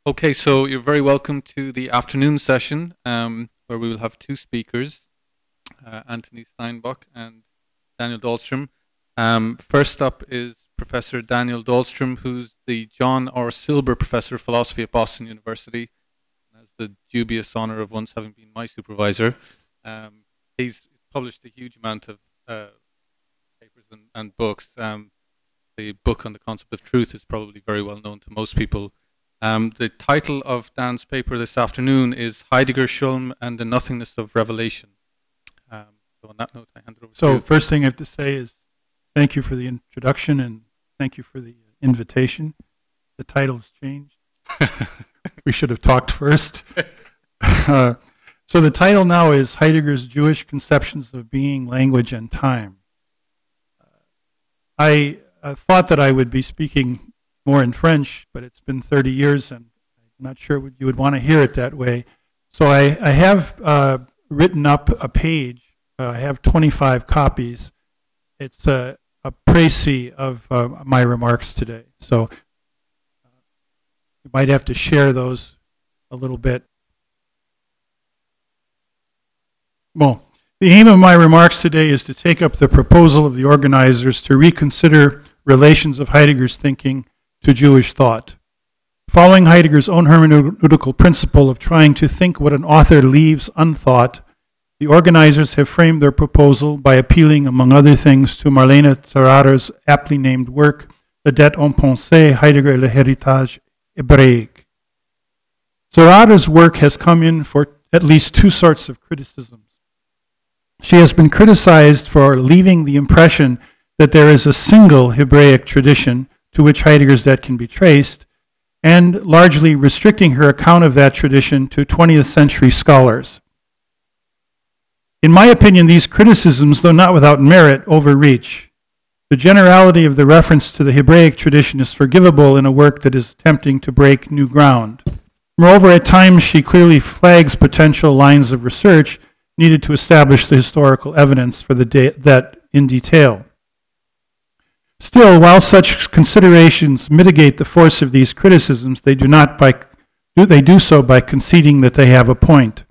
Okay, so you're very welcome to the afternoon session, where we will have two speakers, Anthony Steinbock and Daniel Dahlstrom. First up is Professor Daniel Dahlstrom, who's the John R. Silber Professor of Philosophy at Boston University, and has the dubious honor of once having been my supervisor. He's published a huge amount of papers and books. The book on the concept of truth is probably very well known to most people. The title of Dan's paper this afternoon is Heidegger, Scholem, and the Nothingness of Revelation. So on that note, I hand it over to you. So first thing I have to say is thank you for the introduction and thank you for the invitation. The title's changed. We should have talked first. So the title now is Heidegger's Jewish Conceptions of Being, Language, and Time. I thought that I would be speaking more in French, but it's been 30 years and I'm not sure you would want to hear it that way. So I have written up a page. I have 25 copies. It's a précis of my remarks today. So you might have to share those a little bit. Well, the aim of my remarks today is to take up the proposal of the organizers to reconsider relations of Heidegger's thinking to Jewish thought. Following Heidegger's own hermeneutical principle of trying to think what an author leaves unthought, the organizers have framed their proposal by appealing, among other things, to Marlene Zerater's aptly named work, Le Det en pensée, Heidegger et le héritage hébraïque. Zerater's work has come in for at least two sorts of criticisms. She has been criticized for leaving the impression that there is a single Hebraic tradition to which Heidegger's debt can be traced, and largely restricting her account of that tradition to 20th century scholars. In my opinion, these criticisms, though not without merit, overreach. The generality of the reference to the Hebraic tradition is forgivable in a work that is attempting to break new ground. Moreover, at times she clearly flags potential lines of research needed to establish the historical evidence for that in detail. Still, while such considerations mitigate the force of these criticisms, they do so by conceding that they have a point.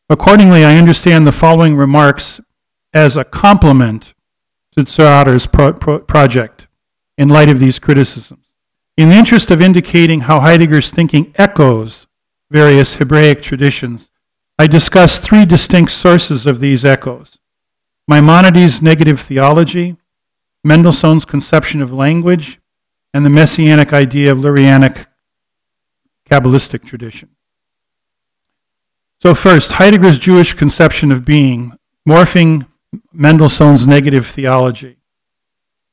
Accordingly, I understand the following remarks as a complement to Zerater's project in light of these criticisms. In the interest of indicating how Heidegger's thinking echoes various Hebraic traditions, I discuss three distinct sources of these echoes: Maimonides' negative theology, Mendelssohn's conception of language, and the messianic idea of Lurianic Kabbalistic tradition. So first, Heidegger's Jewish conception of being, morphing Mendelssohn's negative theology.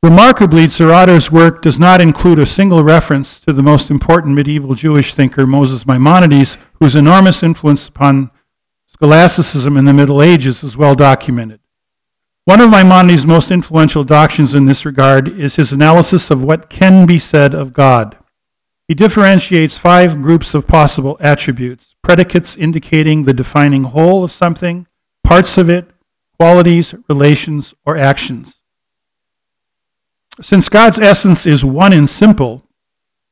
Remarkably, Zerater's work does not include a single reference to the most important medieval Jewish thinker, Moses Maimonides, whose enormous influence upon scholasticism in the Middle Ages is well documented. One of Maimonides' most influential doctrines in this regard is his analysis of what can be said of God. He differentiates 5 groups of possible attributes: predicates indicating the defining whole of something, parts of it, qualities, relations, or actions. Since God's essence is one and simple,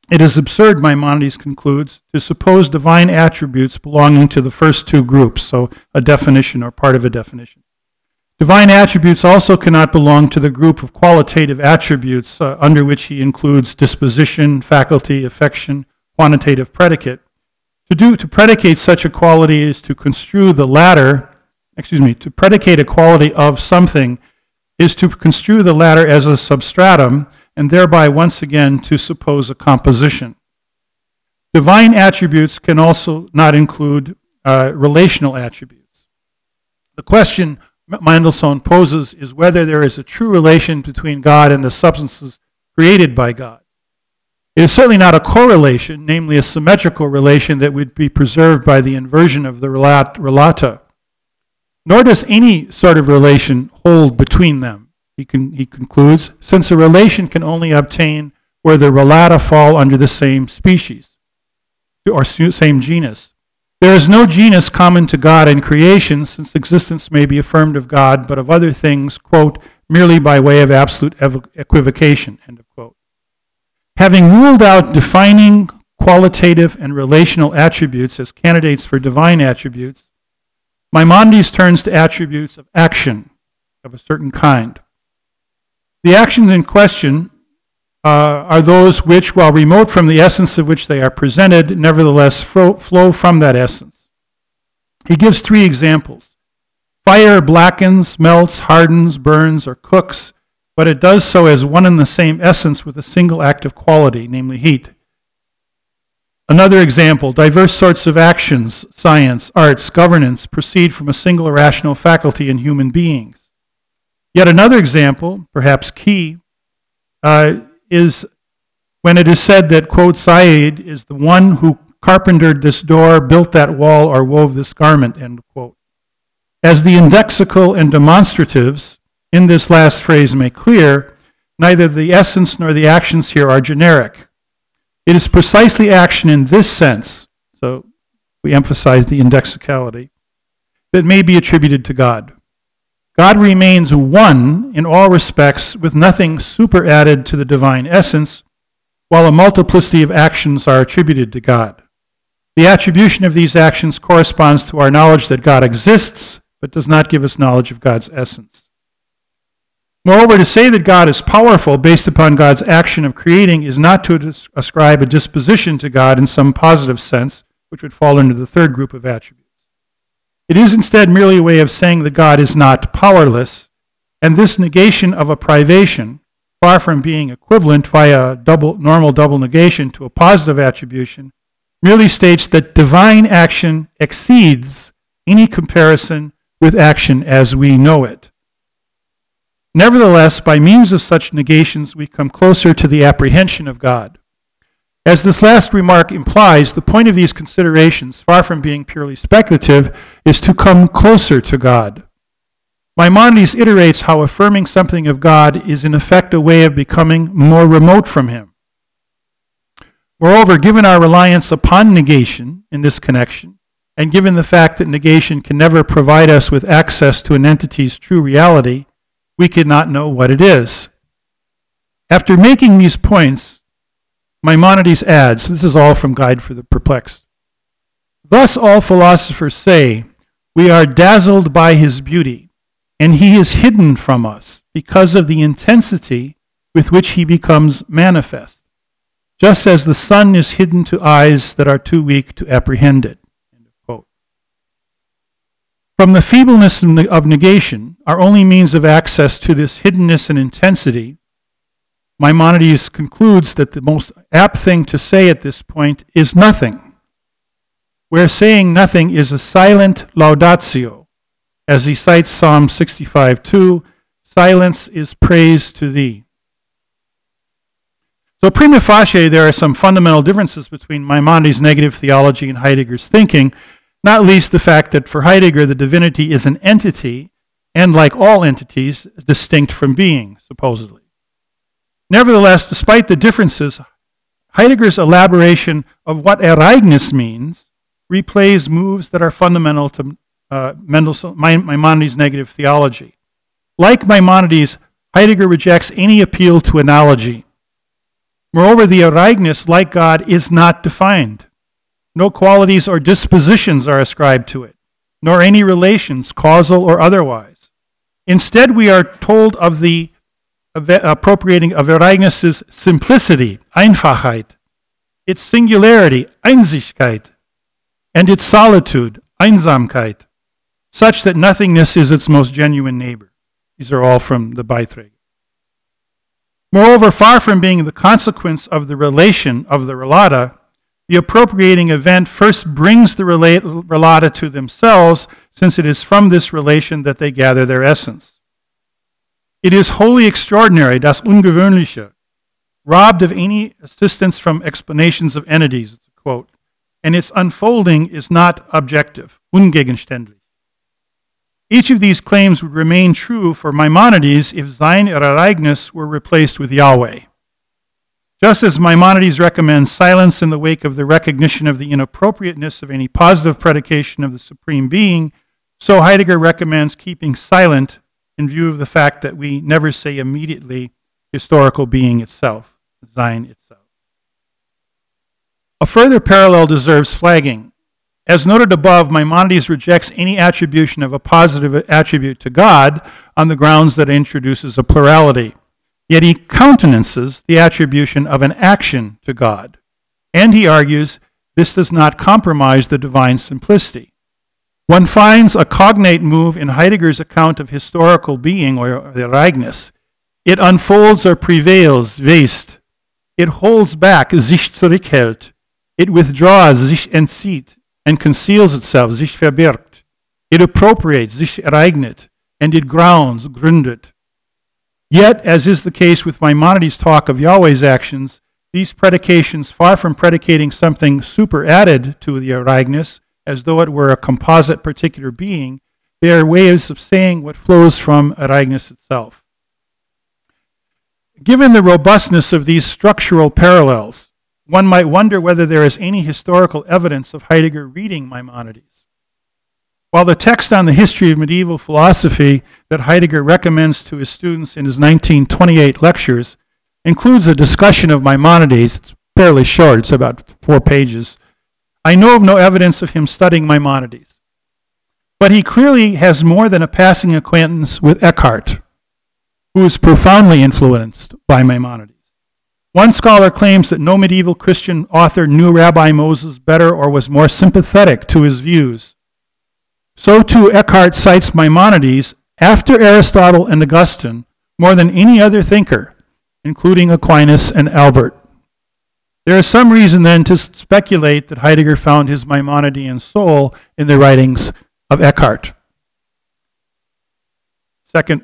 it is absurd, Maimonides concludes, to suppose divine attributes belonging to the first 2 groups, so a definition or part of a definition. Divine attributes also cannot belong to the group of qualitative attributes under which he includes disposition, faculty, affection, quantitative predicate. To predicate such a quality is to construe the latter, to predicate a quality of something is to construe the latter as a substratum and thereby once again to suppose a composition. Divine attributes can also not include relational attributes. The question Mendelssohn poses is whether there is a true relation between God and the substances created by God. It is certainly not a correlation, namely a symmetrical relation that would be preserved by the inversion of the relata. Nor does any sort of relation hold between them, he concludes, since a relation can only obtain where the relata fall under the same species or same genus. There is no genus common to God and creation, since existence may be affirmed of God, but of other things, quote, merely by way of absolute equivocation, end of quote. Having ruled out defining qualitative and relational attributes as candidates for divine attributes, Maimonides turns to attributes of action of a certain kind. The actions in question are those which, while remote from the essence of which they are presented, nevertheless flow from that essence. He gives three examples. Fire blackens, melts, hardens, burns, or cooks, but it does so as one and the same essence with a single active quality, namely heat. Another example, diverse sorts of actions, science, arts, governance, proceed from a single irrational faculty in human beings. Yet another example, perhaps key, is when it is said that, quote, Said is the one who carpentered this door, built that wall, or wove this garment, end quote. As the indexical and demonstratives in this last phrase make clear, neither the essence nor the actions here are generic. It is precisely action in this sense, so we emphasize the indexicality, that may be attributed to God. God remains one in all respects with nothing superadded to the divine essence, while a multiplicity of actions are attributed to God. The attribution of these actions corresponds to our knowledge that God exists, but does not give us knowledge of God's essence. Moreover, to say that God is powerful based upon God's action of creating is not to ascribe a disposition to God in some positive sense, which would fall into the third group of attributes. It is instead merely a way of saying that God is not powerless, and this negation of a privation, far from being equivalent via normal double negation to a positive attribution, merely states that divine action exceeds any comparison with action as we know it. Nevertheless, by means of such negations, we come closer to the apprehension of God. As this last remark implies, the point of these considerations, far from being purely speculative, is to come closer to God. Maimonides iterates how affirming something of God is in effect a way of becoming more remote from Him. Moreover, given our reliance upon negation in this connection, and given the fact that negation can never provide us with access to an entity's true reality, we cannot know what it is. After making these points, Maimonides adds, this is all from Guide for the Perplexed, thus all philosophers say, we are dazzled by his beauty, and he is hidden from us because of the intensity with which he becomes manifest, just as the sun is hidden to eyes that are too weak to apprehend it. End of quote. From the feebleness of negation, our only means of access to this hiddenness and intensity, Maimonides concludes that the most apt thing to say at this point is nothing, where saying nothing is a silent laudatio, as he cites Psalm 65:2, silence is praise to thee. So prima facie, there are some fundamental differences between Maimonides' negative theology and Heidegger's thinking, not least the fact that for Heidegger, the divinity is an entity, and like all entities, distinct from being, supposedly. Nevertheless, despite the differences, Heidegger's elaboration of what Ereignis means replays moves that are fundamental to Maimonides' negative theology. Like Maimonides, Heidegger rejects any appeal to analogy. Moreover, the Ereignis, like God, is not defined. No qualities or dispositions are ascribed to it, nor any relations, causal or otherwise. Instead, we are told of the appropriating of Ereignis's simplicity, Einfachheit, its singularity, Einsichkeit, and its solitude, Einsamkeit, such that nothingness is its most genuine neighbor. These are all from the Beiträge. Moreover, far from being the consequence of the relation of the relata, the appropriating event first brings the relata to themselves, since it is from this relation that they gather their essence. It is wholly extraordinary, das Ungewöhnliche, robbed of any assistance from explanations of entities, it's a quote, and its unfolding is not objective, ungegenständlich. Each of these claims would remain true for Maimonides if sein Ereignis were replaced with Yahweh. Just as Maimonides recommends silence in the wake of the recognition of the inappropriateness of any positive predication of the Supreme Being, so Heidegger recommends keeping silent in view of the fact that we never say immediately historical being itself, sein itself. A further parallel deserves flagging. As noted above, Maimonides rejects any attribution of a positive attribute to God on the grounds that it introduces a plurality. Yet he countenances the attribution of an action to God. And he argues this does not compromise the divine simplicity. One finds a cognate move in Heidegger's account of historical being, or the Ereignis. It unfolds or prevails, weist. It holds back, sich zurückhält. It withdraws, sich entzieht, and conceals itself, sich verbirgt. It appropriates, sich ereignet, and it grounds, gründet. Yet, as is the case with Maimonides' talk of Yahweh's actions, these predications, far from predicating something superadded to the Ereignis, as though it were a composite particular being, they are ways of saying what flows from Ereignis itself. Given the robustness of these structural parallels, one might wonder whether there is any historical evidence of Heidegger reading Maimonides. While the text on the history of medieval philosophy that Heidegger recommends to his students in his 1928 lectures includes a discussion of Maimonides, it's fairly short, it's about 4 pages, I know of no evidence of him studying Maimonides. But he clearly has more than a passing acquaintance with Eckhart, who is profoundly influenced by Maimonides. One scholar claims that no medieval Christian author knew Rabbi Moses better or was more sympathetic to his views. So too Eckhart cites Maimonides, after Aristotle and Augustine, more than any other thinker, including Aquinas and Albert. There is some reason then to speculate that Heidegger found his Maimonidean soul in the writings of Eckhart. Second,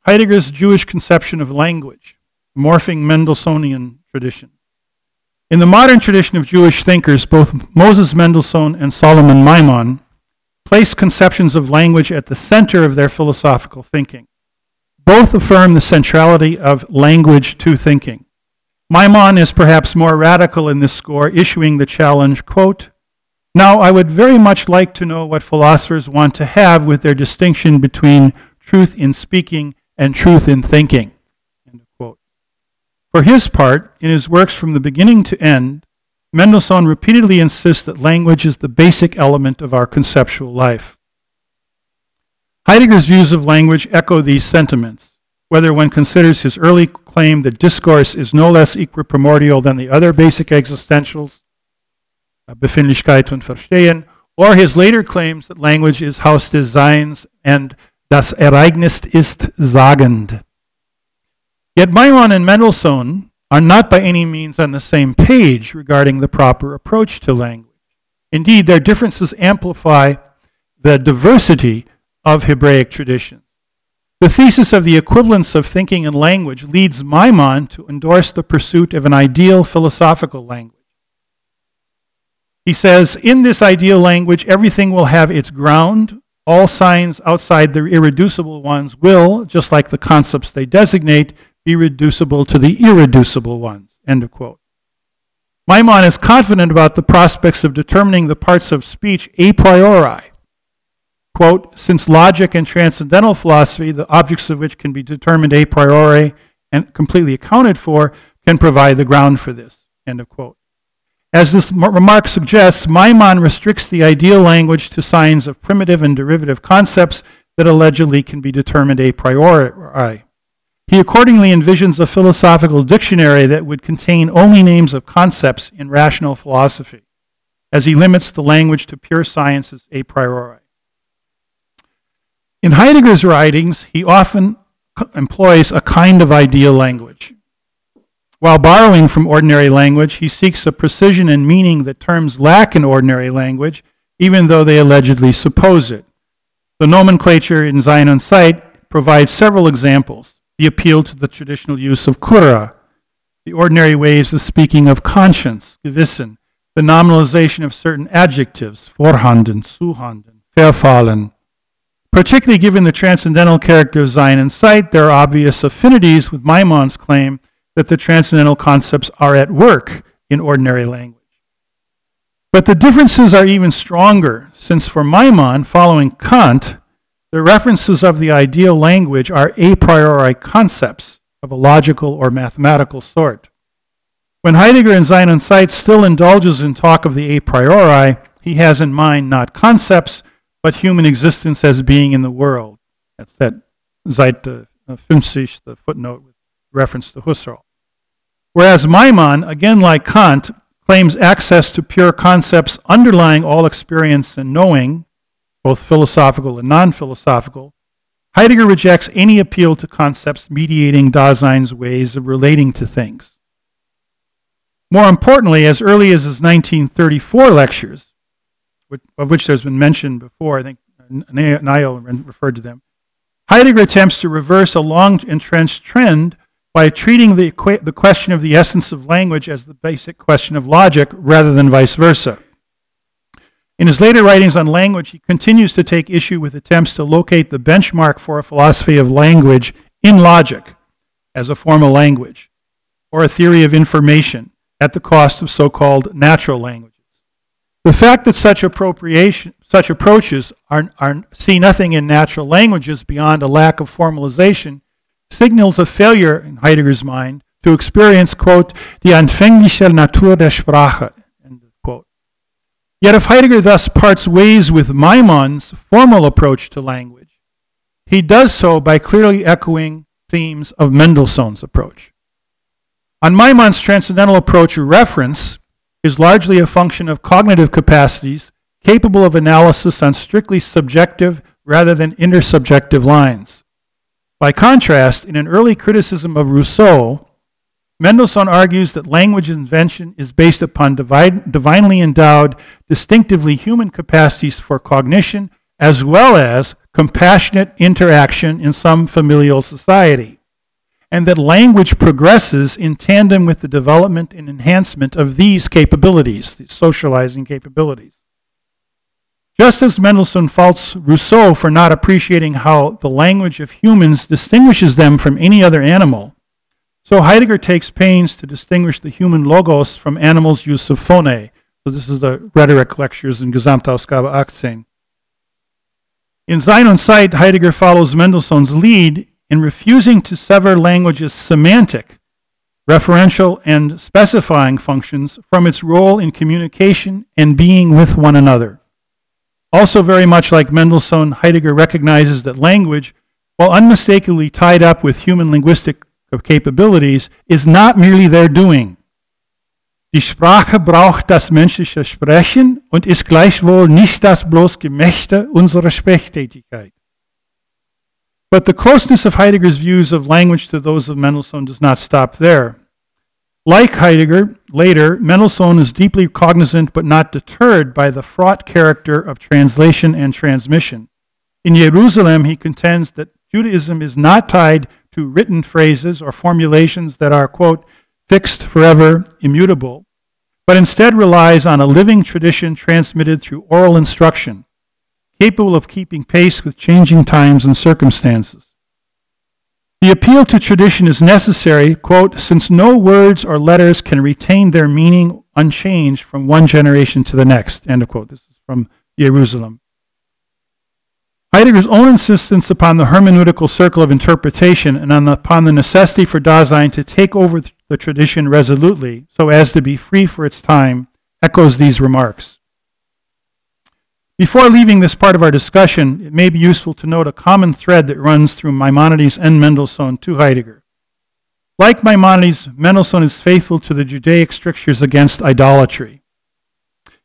Heidegger's Jewish conception of language, morphing Mendelssohnian tradition. In the modern tradition of Jewish thinkers, both Moses Mendelssohn and Solomon Maimon place conceptions of language at the center of their philosophical thinking. Both affirm the centrality of language to thinking. Maimon is perhaps more radical in this score, issuing the challenge, quote, "Now I would very much like to know what philosophers want to have with their distinction between truth in speaking and truth in thinking." End of quote. For his part, in his works from the beginning to end, Mendelssohn repeatedly insists that language is the basic element of our conceptual life. Heidegger's views of language echo these sentiments, whether one considers his early claim that discourse is no less equiprimordial than the other basic existentials, Befindlichkeit und Verstehen, or his later claims that language is Haus des Seins and das Ereignis ist sagend. Yet Maimon and Mendelssohn are not by any means on the same page regarding the proper approach to language. Indeed, their differences amplify the diversity of Hebraic traditions. The thesis of the equivalence of thinking and language leads Maimon to endorse the pursuit of an ideal philosophical language. He says, in this ideal language, everything will have its ground. All signs outside the irreducible ones will, just like the concepts they designate, be reducible to the irreducible ones. End of quote. Maimon is confident about the prospects of determining the parts of speech a priori. Quote, since logic and transcendental philosophy, the objects of which can be determined a priori and completely accounted for, can provide the ground for this. End of quote. As this remark suggests, Maimon restricts the ideal language to signs of primitive and derivative concepts that allegedly can be determined a priori. He accordingly envisions a philosophical dictionary that would contain only names of concepts in rational philosophy, as he limits the language to pure sciences a priori. In Heidegger's writings, he often employs a kind of ideal language. While borrowing from ordinary language, he seeks a precision and meaning that terms lack in ordinary language, even though they allegedly suppose it. The nomenclature in Sein und Zeit provides several examples. The appeal to the traditional use of Kura, the ordinary ways of speaking of conscience, Gewissen, the nominalization of certain adjectives, vorhanden, zuhanden, verfallen. Particularly given the transcendental character of Sein und Zeit, there are obvious affinities with Maimon's claim that the transcendental concepts are at work in ordinary language. But the differences are even stronger, since for Maimon, following Kant, the references of the ideal language are a priori concepts of a logical or mathematical sort. When Heidegger in Sein und Zeit still indulges in talk of the a priori, he has in mind not concepts, but human existence as being in the world. That's that Seite 50, the footnote with reference to Husserl. Whereas Maimon, again like Kant, claims access to pure concepts underlying all experience and knowing, both philosophical and non-philosophical, Heidegger rejects any appeal to concepts mediating Dasein's ways of relating to things. More importantly, as early as his 1934 lectures, of which there's been mention before, I think Niall referred to them, Heidegger attempts to reverse a long-entrenched trend by treating the question of the essence of language as the basic question of logic rather than vice versa. In his later writings on language, he continues to take issue with attempts to locate the benchmark for a philosophy of language in logic as a formal language, or a theory of information at the cost of so-called natural languages. The fact that such approaches see nothing in natural languages beyond a lack of formalization signals a failure, in Heidegger's mind, to experience, quote, die anfängliche Natur der Sprache, end quote. Yet if Heidegger thus parts ways with Maimon's formal approach to language, he does so by clearly echoing themes of Mendelssohn's approach. On Maimon's transcendental approach, reference is largely a function of cognitive capacities capable of analysis on strictly subjective rather than intersubjective lines. By contrast, in an early criticism of Rousseau, Mendelssohn argues that language invention is based upon divinely endowed, distinctively human capacities for cognition, as well as compassionate interaction in some familial society, and that language progresses in tandem with the development and enhancement of these capabilities, these socializing capabilities. Just as Mendelssohn faults Rousseau for not appreciating how the language of humans distinguishes them from any other animal, so Heidegger takes pains to distinguish the human logos from animals' use of phone. So this is the rhetoric lectures in Gesamtausgabe 18. In Sein und Zeit, Heidegger follows Mendelssohn's lead in refusing to sever language's semantic, referential, and specifying functions from its role in communication and being with one another. Also very much like Mendelssohn, Heidegger recognizes that language, while unmistakably tied up with human linguistic capabilities, is not merely their doing. Die Sprache braucht das menschliche Sprechen und ist gleichwohl nicht das bloß Gemächte unserer Sprechtätigkeit. But the closeness of Heidegger's views of language to those of Mendelssohn does not stop there. Like Heidegger, later, Mendelssohn is deeply cognizant but not deterred by the fraught character of translation and transmission. In Jerusalem, he contends that Judaism is not tied to written phrases or formulations that are, quote, fixed forever, immutable, but instead relies on a living tradition transmitted through oral instruction, capable of keeping pace with changing times and circumstances. The appeal to tradition is necessary, quote, since no words or letters can retain their meaning unchanged from one generation to the next, end of quote. This is from Jerusalem. Heidegger's own insistence upon the hermeneutical circle of interpretation and upon the necessity for Dasein to take over the tradition resolutely so as to be free for its time echoes these remarks. Before leaving this part of our discussion, it may be useful to note a common thread that runs through Maimonides and Mendelssohn to Heidegger. Like Maimonides, Mendelssohn is faithful to the Judaic strictures against idolatry.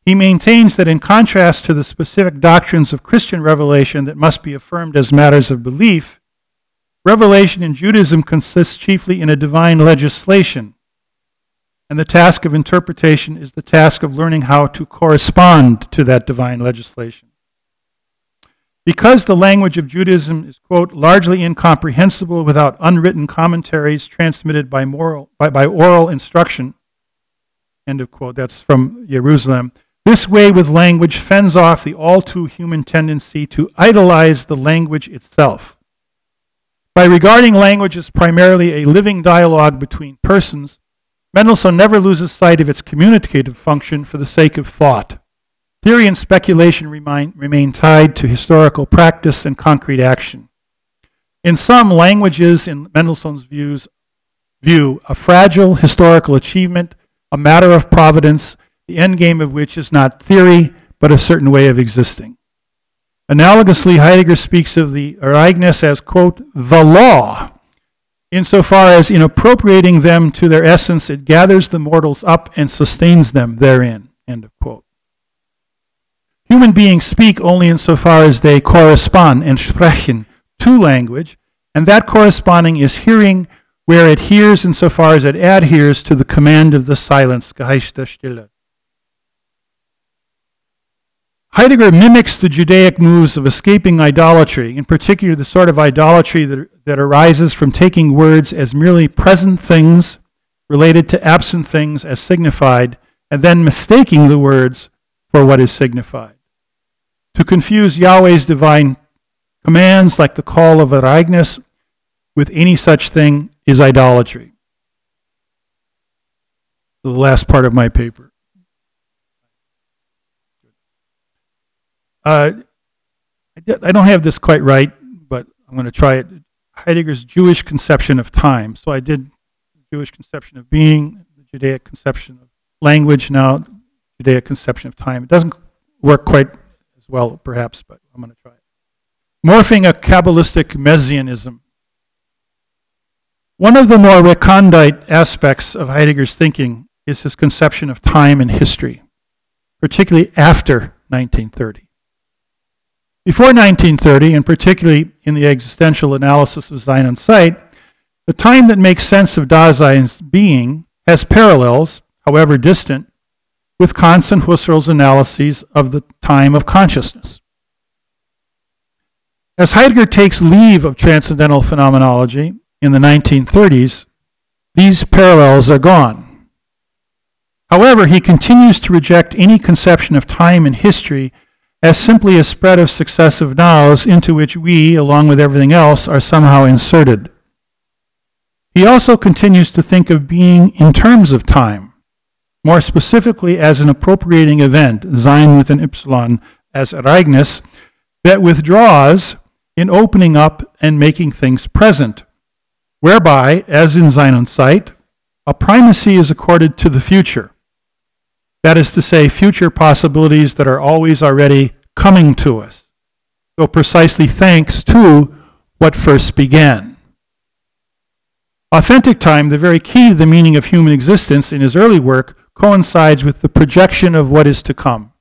He maintains that in contrast to the specific doctrines of Christian revelation that must be affirmed as matters of belief, revelation in Judaism consists chiefly in a divine legislation, and the task of interpretation is the task of learning how to correspond to that divine legislation. Because the language of Judaism is, quote, largely incomprehensible without unwritten commentaries transmitted by oral instruction, end of quote, that's from Jerusalem, this way with language fends off the all-too human tendency to idolize the language itself. By regarding language as primarily a living dialogue between persons, Mendelssohn never loses sight of its communicative function for the sake of thought. Theory and speculation remain tied to historical practice and concrete action. In sum, language is, in Mendelssohn's view, a fragile historical achievement a matter of providence, the end game of which is not theory, but a certain way of existing. Analogously, Heidegger speaks of the Nothingness as, quote, the law, insofar as in appropriating them to their essence, it gathers the mortals up and sustains them therein, end of quote. Human beings speak only insofar as they correspond, entsprechen, to language, and that corresponding is hearing where it hears insofar as it adheres to the command of the silence, Geist der Stille. Heidegger mimics the Judaic moves of escaping idolatry, in particular the sort of idolatry that arises from taking words as merely present things related to absent things as signified, and then mistaking the words for what is signified. To confuse Yahweh's divine commands like the call of Nothingness with any such thing is idolatry. The last part of my paper. I don't have this quite right, but I'm going to try it. Heidegger's Jewish conception of time. So I did Jewish conception of being, the Judaic conception of language, now Judaic conception of time. It doesn't work quite as well, perhaps, but I'm going to try it. Morphing a Kabbalistic Messianism. One of the more recondite aspects of Heidegger's thinking is his conception of time and history, particularly after 1930. Before 1930, and particularly in the existential analysis of Sein und Zeit, the time that makes sense of Dasein's being has parallels, however distant, with Kant's and Husserl's analyses of the time of consciousness. As Heidegger takes leave of transcendental phenomenology in the 1930s, these parallels are gone. However, he continues to reject any conception of time and history as simply a spread of successive nows into which we, along with everything else, are somehow inserted. He also continues to think of being in terms of time, more specifically as an appropriating event, Sein with an Ypsilon, as Ereignis, that withdraws in opening up and making things present, whereby, as in Sein und Zeit, a primacy is accorded to the future. That is to say, future possibilities that are always already coming to us, though precisely thanks to what first began. Authentic time, the very key to the meaning of human existence in his early work, coincides with the projection of what is to come.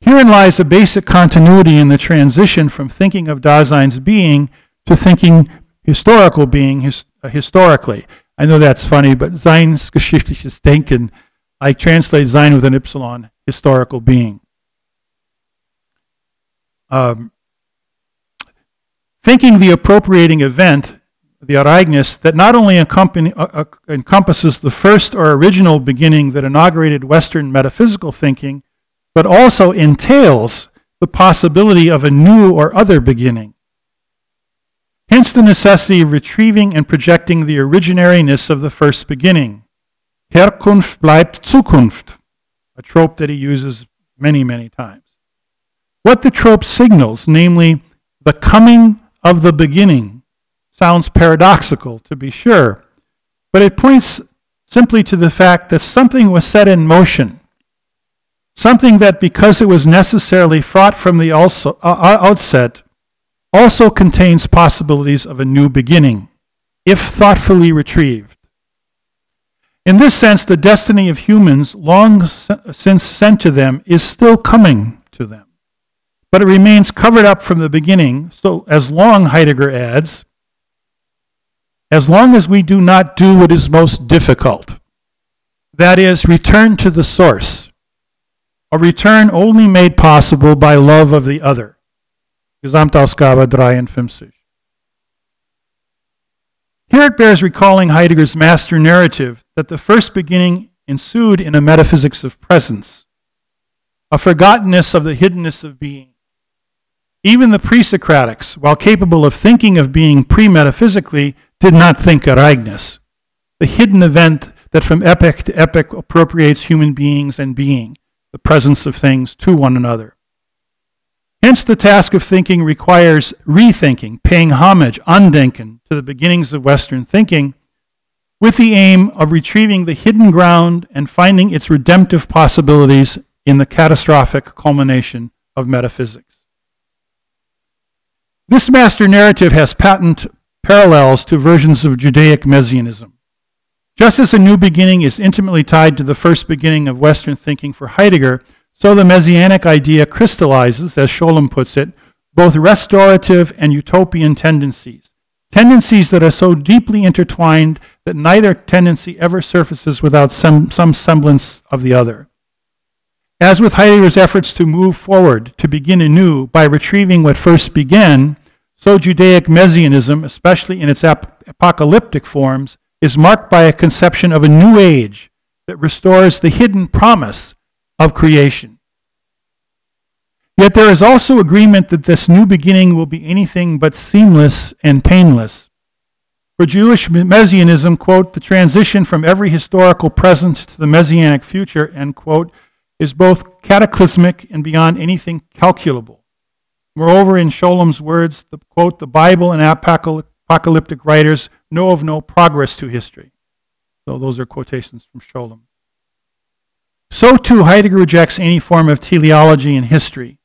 Herein lies a basic continuity in the transition from thinking of Dasein's being to thinking historical being historically. I know that's funny, but Sein's geschichtliches Denken, I translate Sein with an Ypsilon, historical being. Thinking the appropriating event, the Ereignis, that not only encompasses the first or original beginning that inaugurated Western metaphysical thinking, but also entails the possibility of a new or other beginning. Hence the necessity of retrieving and projecting the originariness of the first beginning. Herkunft bleibt Zukunft, a trope that he uses many, many times. What the trope signals, namely the coming of the beginning, sounds paradoxical, to be sure, but it points simply to the fact that something was set in motion, something that, because it was necessarily fraught from the outset, also contains possibilities of a new beginning, if thoughtfully retrieved. In this sense, the destiny of humans, long since sent to them, is still coming to them. But it remains covered up from the beginning, so as long, Heidegger adds, as long as we do not do what is most difficult, that is, return to the source, a return only made possible by love of the other. Gesamtausgabe 53. Here it bears recalling Heidegger's master narrative that the first beginning ensued in a metaphysics of presence, a forgottenness of the hiddenness of being. Even the pre-Socratics, while capable of thinking of being pre-metaphysically, did not think Ereignis, the hidden event that from epoch to epoch appropriates human beings and being, the presence of things, to one another. Hence the task of thinking requires rethinking, paying homage, andenken, to the beginnings of Western thinking, with the aim of retrieving the hidden ground and finding its redemptive possibilities in the catastrophic culmination of metaphysics. This master narrative has patent parallels to versions of Judaic Messianism. Just as a new beginning is intimately tied to the first beginning of Western thinking for Heidegger, so the Messianic idea crystallizes, as Scholem puts it, both restorative and utopian tendencies that are so deeply intertwined that neither tendency ever surfaces without some semblance of the other. As with Heidegger's efforts to move forward, to begin anew by retrieving what first began, so Judaic Messianism, especially in its apocalyptic forms, is marked by a conception of a new age that restores the hidden promise of creation. Yet there is also agreement that this new beginning will be anything but seamless and painless. For Jewish Messianism, quote, the transition from every historical present to the Messianic future, end quote, is both cataclysmic and beyond anything calculable. Moreover, in Scholem's words, the, quote, the Bible and apocalyptic writers know of no progress to history. So those are quotations from Scholem. So too, Heidegger rejects any form of teleology in history,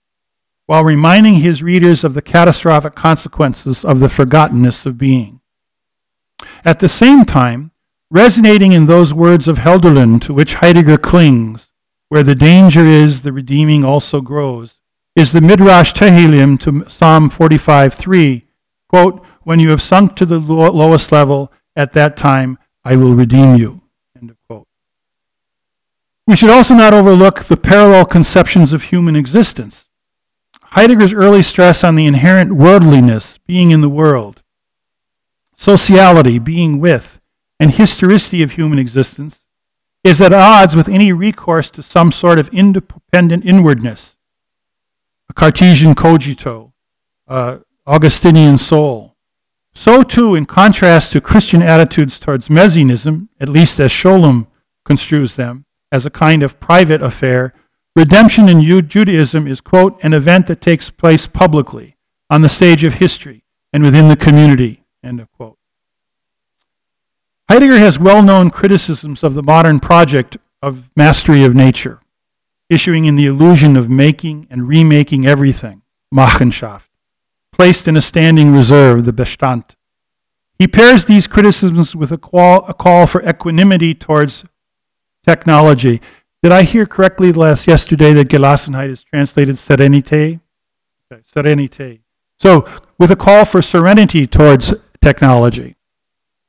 while reminding his readers of the catastrophic consequences of the forgottenness of being. At the same time, resonating in those words of Hölderlin to which Heidegger clings, where the danger is, the redeeming also grows, is the Midrash Tehillim to Psalm 45:3, quote, when you have sunk to the lowest level, at that time I will redeem you, end of quote. We should also not overlook the parallel conceptions of human existence. Heidegger's early stress on the inherent worldliness, being in the world, sociality, being with, and historicity of human existence, is at odds with any recourse to some sort of independent inwardness, a Cartesian cogito, Augustinian soul. So too, in contrast to Christian attitudes towards Messianism, at least as Scholem construes them, as a kind of private affair, redemption in Judaism is, quote, an event that takes place publicly, on the stage of history, and within the community, end of quote. Heidegger has well-known criticisms of the modern project of mastery of nature, issuing in the illusion of making and remaking everything, Machenschaft, placed in a standing reserve, the Bestand. He pairs these criticisms with a call for equanimity towards technology. Did I hear correctly yesterday that Gelassenheit is translated serenité? Okay, serenité. So, with a call for serenity towards technology,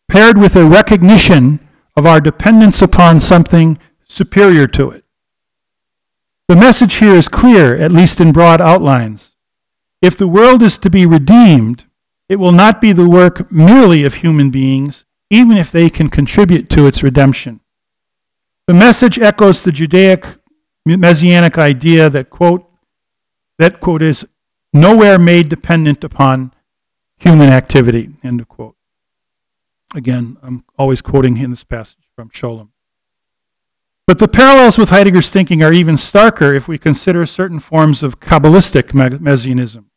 paired with a recognition of our dependence upon something superior to it. The message here is clear, at least in broad outlines. If the world is to be redeemed, it will not be the work merely of human beings, even if they can contribute to its redemption. The message echoes the Judaic Messianic idea that, quote, is nowhere made dependent upon human activity, end of quote. Again, I'm always quoting in this passage from Scholem. But the parallels with Heidegger's thinking are even starker if we consider certain forms of Kabbalistic Messianism.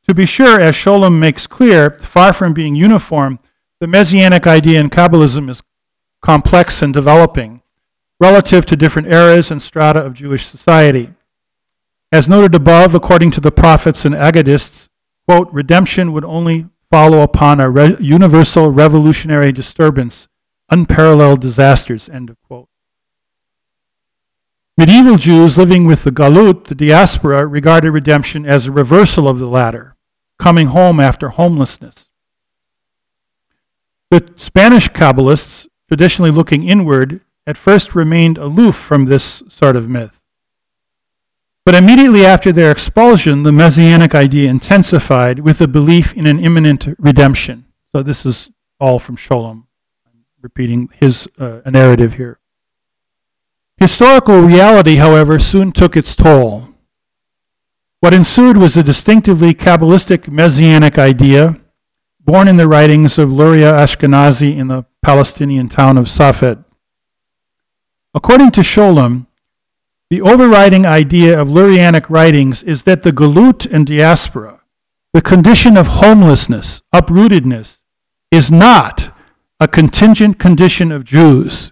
To be sure, as Scholem makes clear, far from being uniform, the Messianic idea in Kabbalism is complex and developing, relative to different eras and strata of Jewish society. As noted above, according to the prophets and Agadists, quote, redemption would only follow upon a universal revolutionary disturbance, unparalleled disasters, end of quote. Medieval Jews living with the Galut, the diaspora, regarded redemption as a reversal of the latter, coming home after homelessness. The Spanish Kabbalists, traditionally looking inward, at first remained aloof from this sort of myth. But immediately after their expulsion, the Messianic idea intensified with a belief in an imminent redemption. So this is all from Scholem. I'm repeating his narrative here. Historical reality, however, soon took its toll. What ensued was a distinctively Kabbalistic Messianic idea, born in the writings of Luria Ashkenazi in the Palestinian town of Safed. According to Scholem, the overriding idea of Lurianic writings is that the Galut and diaspora, the condition of homelessness, uprootedness, is not a contingent condition of Jews.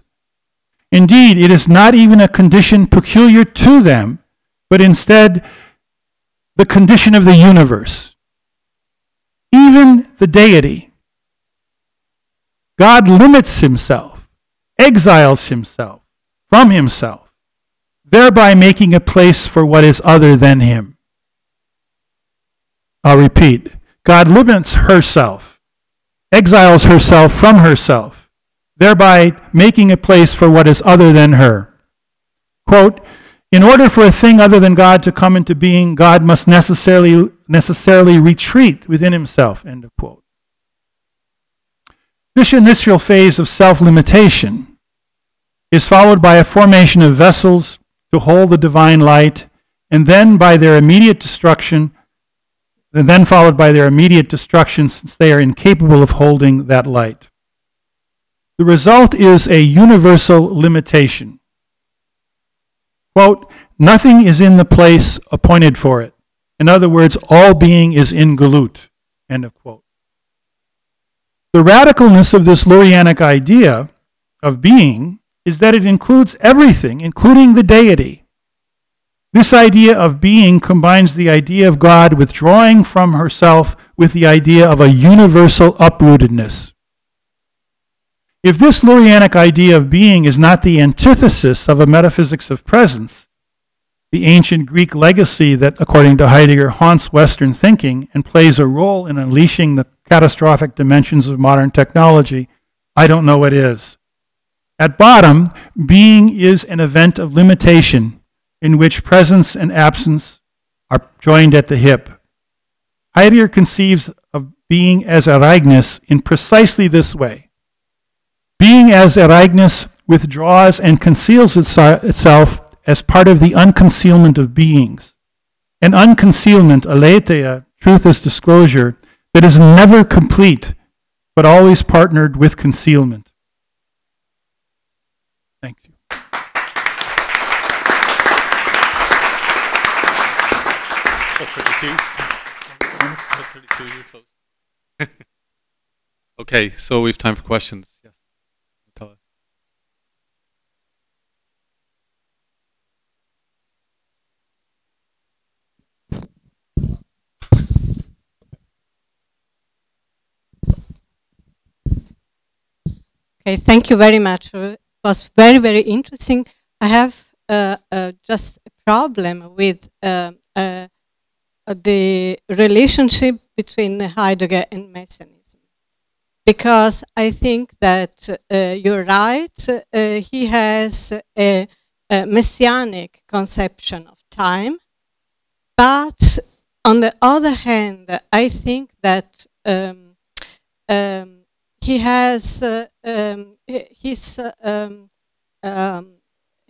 Indeed, it is not even a condition peculiar to them, but instead the condition of the universe. Even the deity. God limits himself, exiles himself from himself, thereby making a place for what is other than him. I'll repeat. God limits herself, exiles herself from herself, thereby making a place for what is other than her. Quote, in order for a thing other than God to come into being, God must necessarily retreat within himself, end of quote. This initial phase of self-limitation is followed by a formation of vessels to hold the divine light, and then by their immediate destruction, and then followed by their immediate destruction since they are incapable of holding that light. The result is a universal limitation. Quote, nothing is in the place appointed for it. In other words, all being is in galut, end of quote. The radicalness of this Lurianic idea of being is that it includes everything, including the deity. This idea of being combines the idea of God withdrawing from herself with the idea of a universal uprootedness. If this Lurianic idea of being is not the antithesis of a metaphysics of presence, the ancient Greek legacy that, according to Heidegger, haunts Western thinking and plays a role in unleashing the catastrophic dimensions of modern technology, I don't know what is. At bottom, being is an event of limitation in which presence and absence are joined at the hip. Heidegger conceives of being as Ereignis in precisely this way. Being as Ereignis withdraws and conceals itself as part of the unconcealment of beings. An unconcealment, aletheia, truth as disclosure, that is never complete, but always partnered with concealment. Thank you. Okay, so we have time for questions. Yes. Tell us. Okay, thank you very much. It was very, very interesting. I have just a problem with the relationship between Heidegger and Messianism, because I think that you're right. He has a messianic conception of time, but on the other hand, I think that he has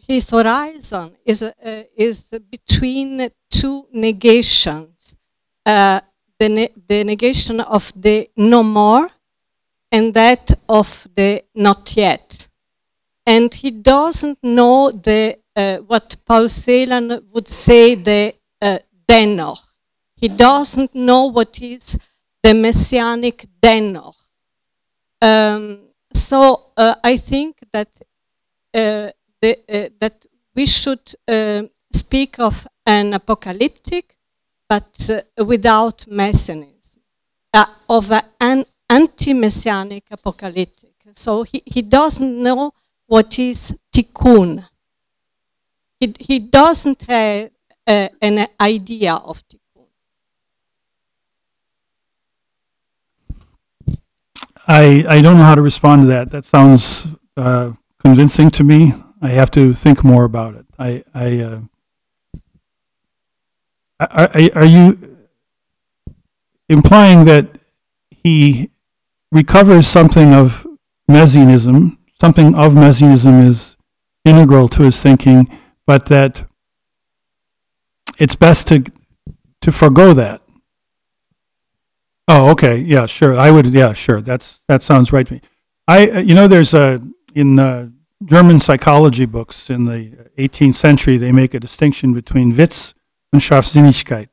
his horizon is between two negations, the negation of the no more and that of the not yet. And he doesn't know the what Paul Celan would say the dennoch. He doesn't know what is the messianic dennoch. So I think that that we should speak of an apocalyptic, but without messianism, of an anti-messianic apocalyptic. So he doesn't know what is tikkun. He doesn't have an idea of tikkun. I don't know how to respond to that. That sounds convincing to me. I have to think more about it. Are you implying that he recovers something of Messianism, something of Messianism is integral to his thinking, but that it's best to forgo that? Oh, okay. Yeah, sure. I would. Yeah, sure. That sounds right to me. There's in German psychology books in the 18th century, they make a distinction between Witz and Scharfsinnigkeit.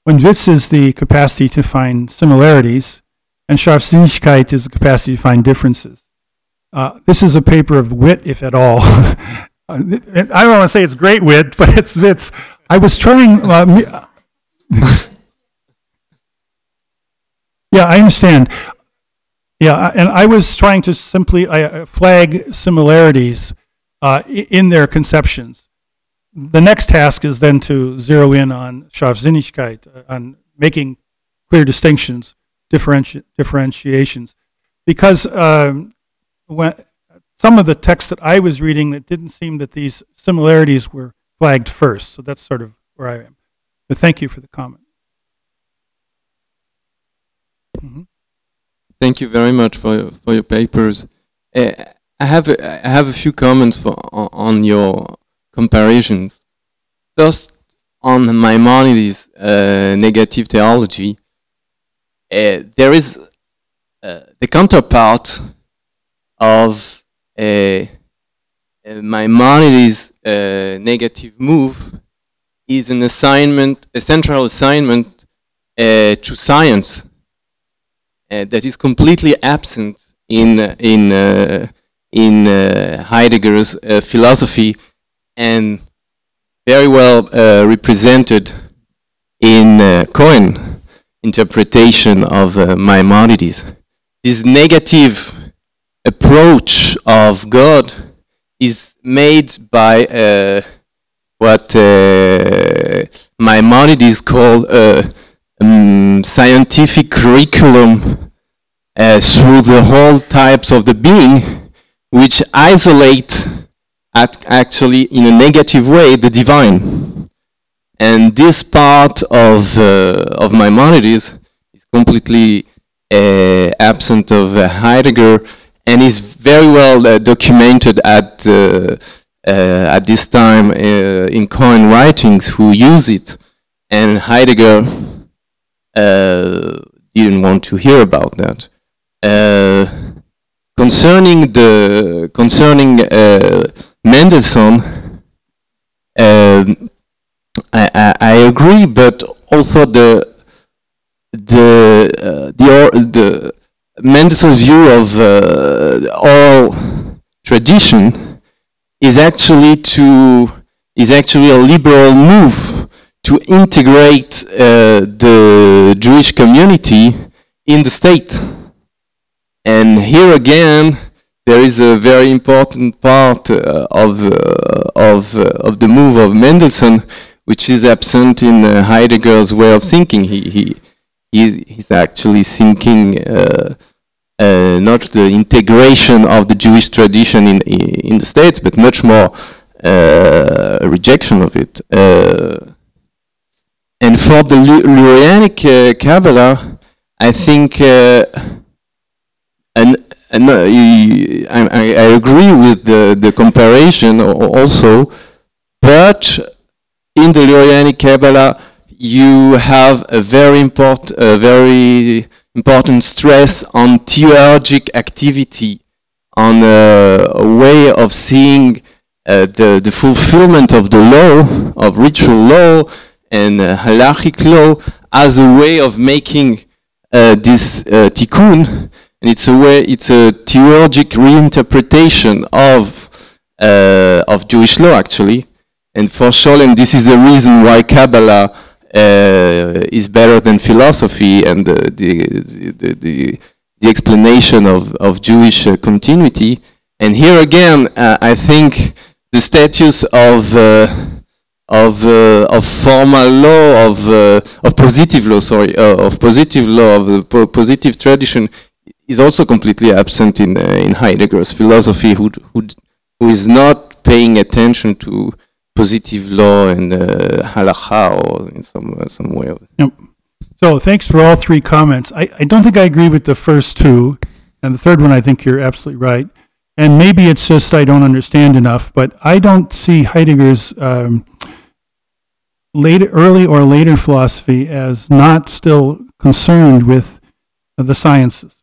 When Witz is the capacity to find similarities, and Scharfsinnigkeit is the capacity to find differences. This is a paper of wit, if at all. I don't want to say it's great wit, but it's. I was trying. Yeah, I understand. Yeah, and I was trying to simply flag similarities in their conceptions. The next task is then to zero in on Scharfsinnigkeit, on making clear distinctions, differentiations, because when some of the text that I was reading, it didn't seem that these similarities were flagged first. So that's sort of where I am. But thank you for the comment. Mm-hmm. Thank you very much for your papers. I have a few comments on your comparisons. First, on Maimonides' negative theology, there is the counterpart of Maimonides' negative move is an assignment, a central assignment to science that is completely absent in Heidegger's philosophy, and very well represented in Cohen's interpretation of Maimonides. This negative approach of God is made by what Maimonides called scientific curriculum through the whole types of the being, which isolate actually in a negative way the divine. And this part of Maimonides is completely absent of Heidegger, and is very well documented at this time in Cohen writings, who use it, and Heidegger didn't want to hear about that. Concerning Mendelssohn, I agree, but also the Mendelssohn's view of oral tradition is actually a liberal move to integrate the Jewish community in the state. And here again, there is a very important part of the move of Mendelssohn, which is absent in Heidegger's way of thinking. He's actually thinking not the integration of the Jewish tradition in the states, but much more rejection of it. And for the Lurianic Kabbalah, I think, I agree with the comparison also, but in the Lurianic Kabbalah, you have a very important stress on theurgic activity, on a way of seeing the fulfillment of the law, of ritual law and halachic law, as a way of making this tikkun. And it's a theurgic reinterpretation of Jewish law, actually. And for Scholem, this is the reason why Kabbalah is better than philosophy, and the explanation of Jewish continuity. And here again, I think the status of formal law, of positive law, of positive tradition, is also completely absent in Heidegger's philosophy, who is not paying attention to positive law and halakha, or in some way. Yep. So thanks for all three comments. I don't think I agree with the first two, and the third one I think you're absolutely right. And maybe it's just I don't understand enough, but I don't see Heidegger's early or later philosophy as not still concerned with the sciences.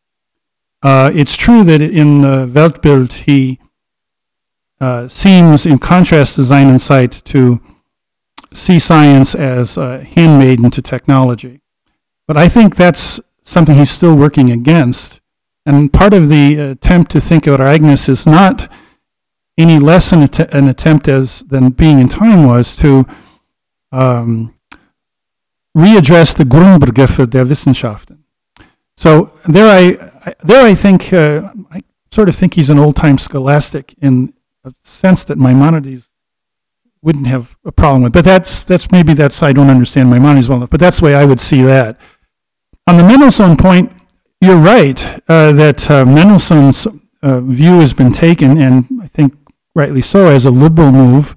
It's true that in the Weltbild he seems, in contrast to Sein und Zeit, to see science as handmaiden to technology. But I think that's something he's still working against. And part of the attempt to think about Agnes is not any less an attempt than Being in Time was to readdress the Grundbegriffe der Wissenschaften. So there I think, I sort of think he's an old-time scholastic in a sense that Maimonides wouldn't have a problem with. But maybe I don't understand Maimonides well enough, but that's the way I would see that. On the Mendelssohn point, you're right that Mendelssohn's view has been taken, and I think rightly so, as a liberal move.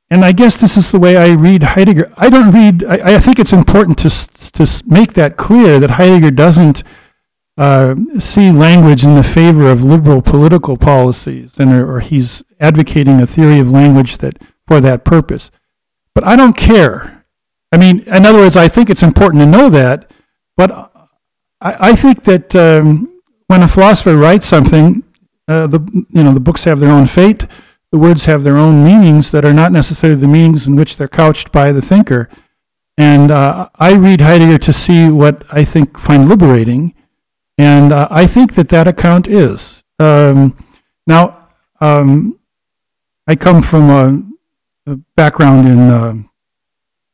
And I guess this is the way I read Heidegger. I think it's important to make that clear that Heidegger doesn't see language in the favor of liberal political policies, or he's advocating a theory of language for that purpose. But I don't care. I mean, in other words, I think it's important to know that, but I think that when a philosopher writes something, the books have their own fate. The words have their own meanings that are not necessarily the meanings in which they're couched by the thinker. And I read Heidegger to see what I find liberating, and I think that account is. Now, I come from a background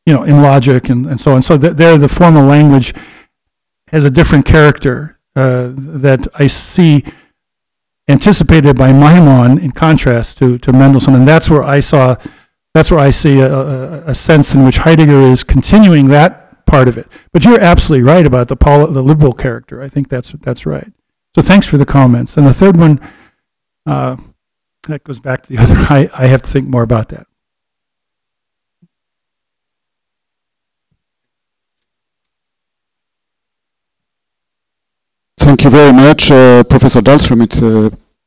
in logic and so on. So there, the formal language has a different character that I see anticipated by Maimon in contrast to Mendelssohn, and that's where I see a sense in which Heidegger is continuing that part of it. But you're absolutely right about the liberal character. I think that's right. So thanks for the comments. And the third one, that goes back to the other. I have to think more about that. Thank you very much, Professor Dahlstrom. It's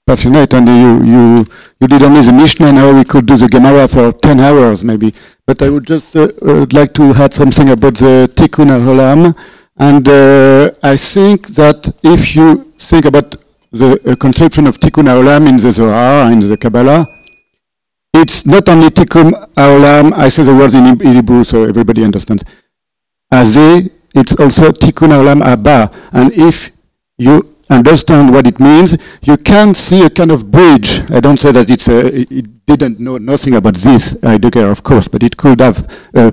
passionate, and you did only the Mishnah. Now we could do the Gemara for 10 hours maybe. But I would just like to add something about the Tikkun HaOlam. And I think that if you think about the conception of Tikkun HaOlam in the Zohar, in the Kabbalah, it's not only Tikkun HaOlam, I say the words in Hebrew so everybody understands. Azeh, it's also Tikkun HaOlam Haba. And if you understand what it means, you can see a kind of bridge. I don't say that it didn't know nothing about this, Heidegger, of course, but it could have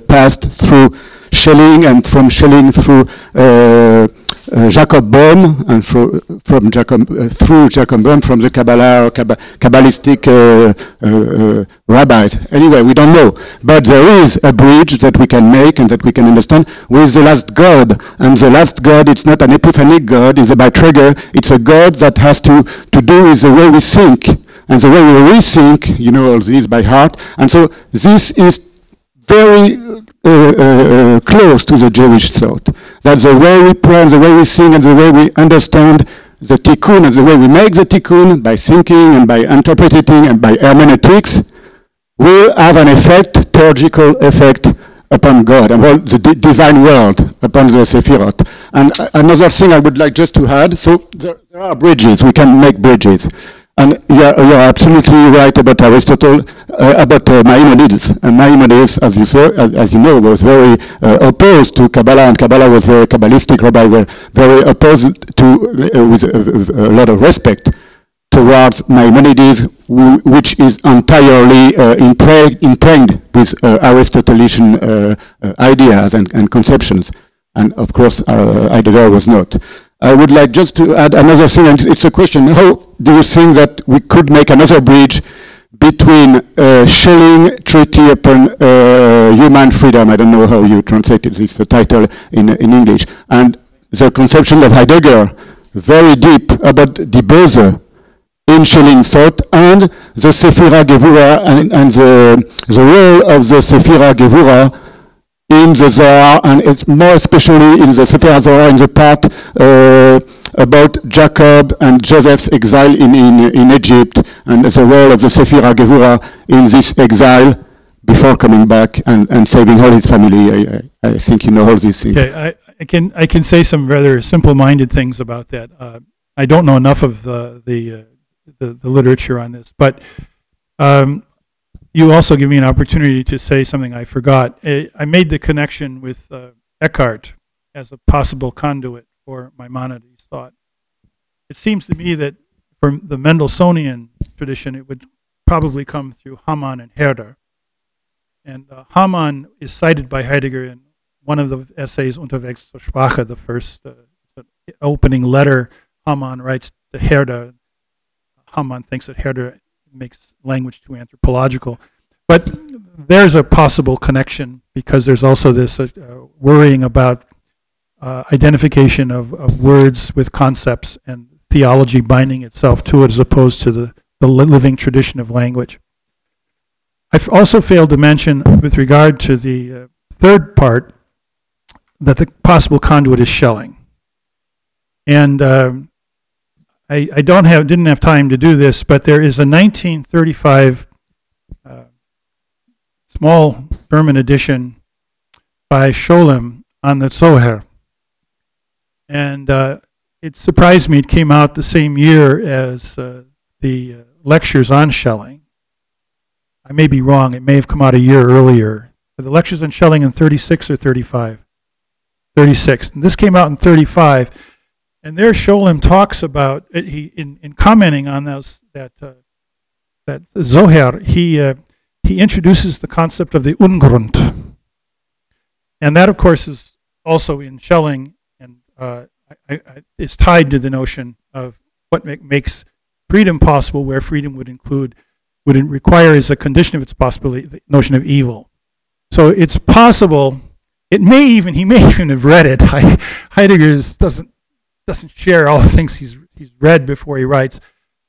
passed through Schelling, and from Schelling through Jacob Bohm, and through Jacob Bohm from the Kabbalah or Kabbalistic rabbis. Anyway, we don't know. But there is a bridge that we can make and that we can understand with the last God. And the last God, it's not an epiphanic God, it's a Beitrager. It's a God that has to do with the way we think. And the way we rethink, you know all this by heart. And so this is very close to the Jewish thought. That the way we pray, the way we sing, and the way we understand the tikkun, and the way we make the tikkun by thinking and by interpreting and by hermeneutics will have an effect, theological effect upon God and all the divine world, upon the Sephirot. And another thing I would like just to add, so there are bridges, we can make bridges. And you're absolutely right about Aristotle, about Maimonides. And Maimonides, as you know, was very opposed to Kabbalah, and Kabbalah was very Kabbalistic. Rabbis were very opposed to, with a lot of respect towards Maimonides, which is entirely impregned with Aristotelian ideas and conceptions. And of course, Heidegger was not. I would like just to add another thing, and it's a question. How do you think that we could make another bridge between Schelling Treaty upon Human Freedom, I don't know how you translated this title in English, and the conception of Heidegger, very deep about die Böse in Schelling thought, and the Sephira Gevura and the role of the Sephira Gevura in the Zohar, and it's more especially in the Sefer Zohar, in the part about Jacob and Joseph's exile in Egypt, and the role of the Sephira Gevura in this exile before coming back and saving all his family. I think you know all these things. Okay, I can say some rather simple-minded things about that. I don't know enough of the literature on this, but you also give me an opportunity to say something I forgot. I made the connection with Eckhart as a possible conduit for Maimonides' thought. It seems to me that for the Mendelssohnian tradition, it would probably come through Hamann and Herder. And Hamann is cited by Heidegger in one of the essays, Unterwegs zur Sprache, the first opening letter Hamann writes to Herder. Hamann thinks that Herder makes language too anthropological. But there's a possible connection because there's also this worrying about identification of words with concepts and theology binding itself to it as opposed to the living tradition of language. I've also failed to mention with regard to the third part that the possible conduit is Schelling. And I didn't have time to do this, but there is a 1935 small German edition by Scholem on the Zohar. And it surprised me, it came out the same year as the lectures on Schelling. I may be wrong, it may have come out a year earlier. But the lectures on Schelling in 36 or 35? 36. And this came out in 35. And there Scholem talks about, in commenting on that Zohar, he introduces the concept of the Ungrund. And that, of course, is also in Schelling, and is tied to the notion of what makes freedom possible, where freedom would require as a condition of its possibility the notion of evil. So it's possible, he may even have read it. Heidegger doesn't share all the things he's read before he writes,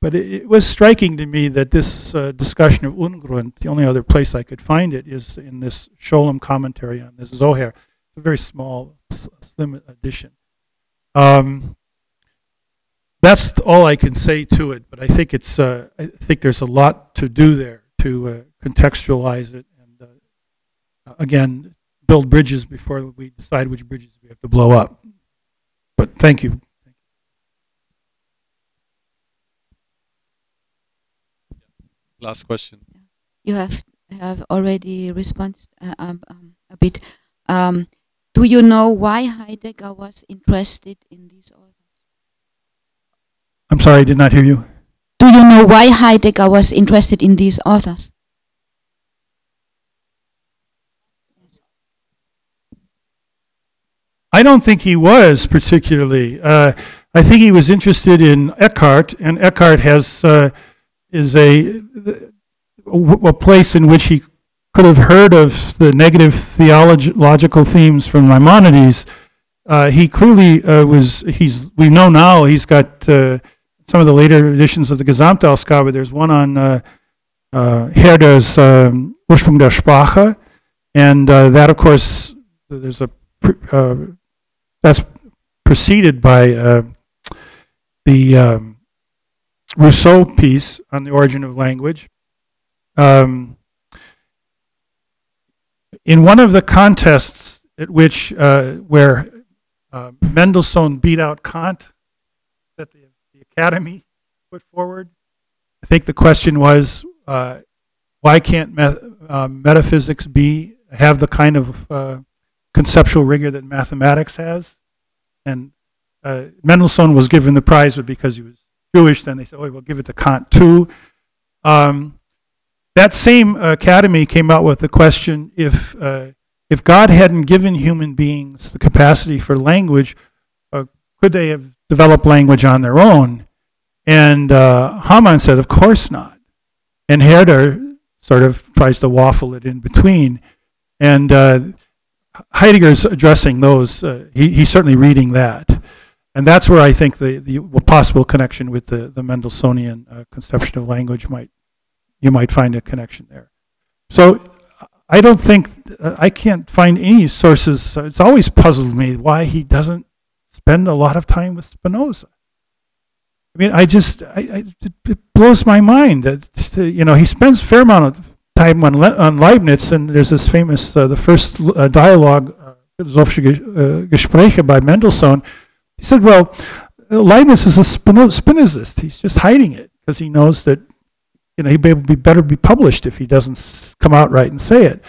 but it was striking to me that this discussion of Ungrund, the only other place I could find it is in this Scholem commentary on this Zohar. It's a very small, slim edition. That's all I can say to it, but I think there's a lot to do there to contextualize it and again build bridges before we decide which bridges we have to blow up. But thank you. Last question. You have already responded a bit. Do you know why Heidegger was interested in these authors? I'm sorry, I did not hear you. Do you know why Heidegger was interested in these authors? I don't think he was particularly. I think he was interested in Eckhart, and Eckhart is a place in which he could have heard of the negative theological themes from Maimonides. He clearly we know now he's got some of the later editions of the Gesamtausgabe. There's one on Herder's Ursprung der Sprache, and that, of course, that's preceded by the Rousseau piece on the origin of language. In one of the contests at which where Mendelssohn beat out Kant that the Academy put forward, I think the question was, why can't metaphysics have the kind of conceptual rigor that mathematics has? And Mendelssohn was given the prize, but because he was Jewish, then they said, oh, we'll give it to Kant too. That same Academy came out with the question, if God hadn't given human beings the capacity for language, could they have developed language on their own? And Hamann said, of course not. And Herder sort of tries to waffle it in between. And Heidegger's addressing those. He's certainly reading that. And that's where I think the possible connection with the Mendelssohnian conception of language you might find a connection there. So I don't think, I can't find any sources. It's always puzzled me why he doesn't spend a lot of time with Spinoza. I mean, it blows my mind that, he spends a fair amount of time on Leibniz, and there's this famous, the first dialogue, Philosophische Gespräche by Mendelssohn. He said, well, Leibniz is a Spinozist. He's just hiding it because he knows that he'd be better be published if he doesn't come out right and say it.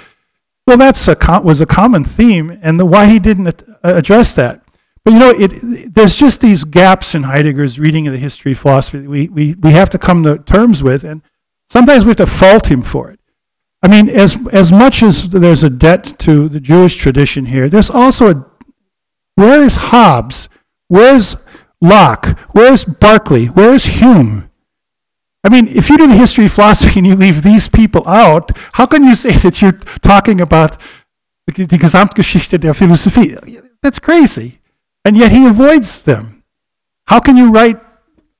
Well, that's was a common theme, and why he didn't address that. But you know, there's just these gaps in Heidegger's reading of the history of philosophy that we have to come to terms with, and sometimes we have to fault him for it. I mean, as much as there's a debt to the Jewish tradition here, there's also where is Hobbes? Where's Locke? Where's Berkeley? Where's Hume? I mean, if you do the history of philosophy and you leave these people out, how can you say that you're talking about die Gesamtgeschichte der Philosophie? That's crazy. And yet he avoids them. How can you write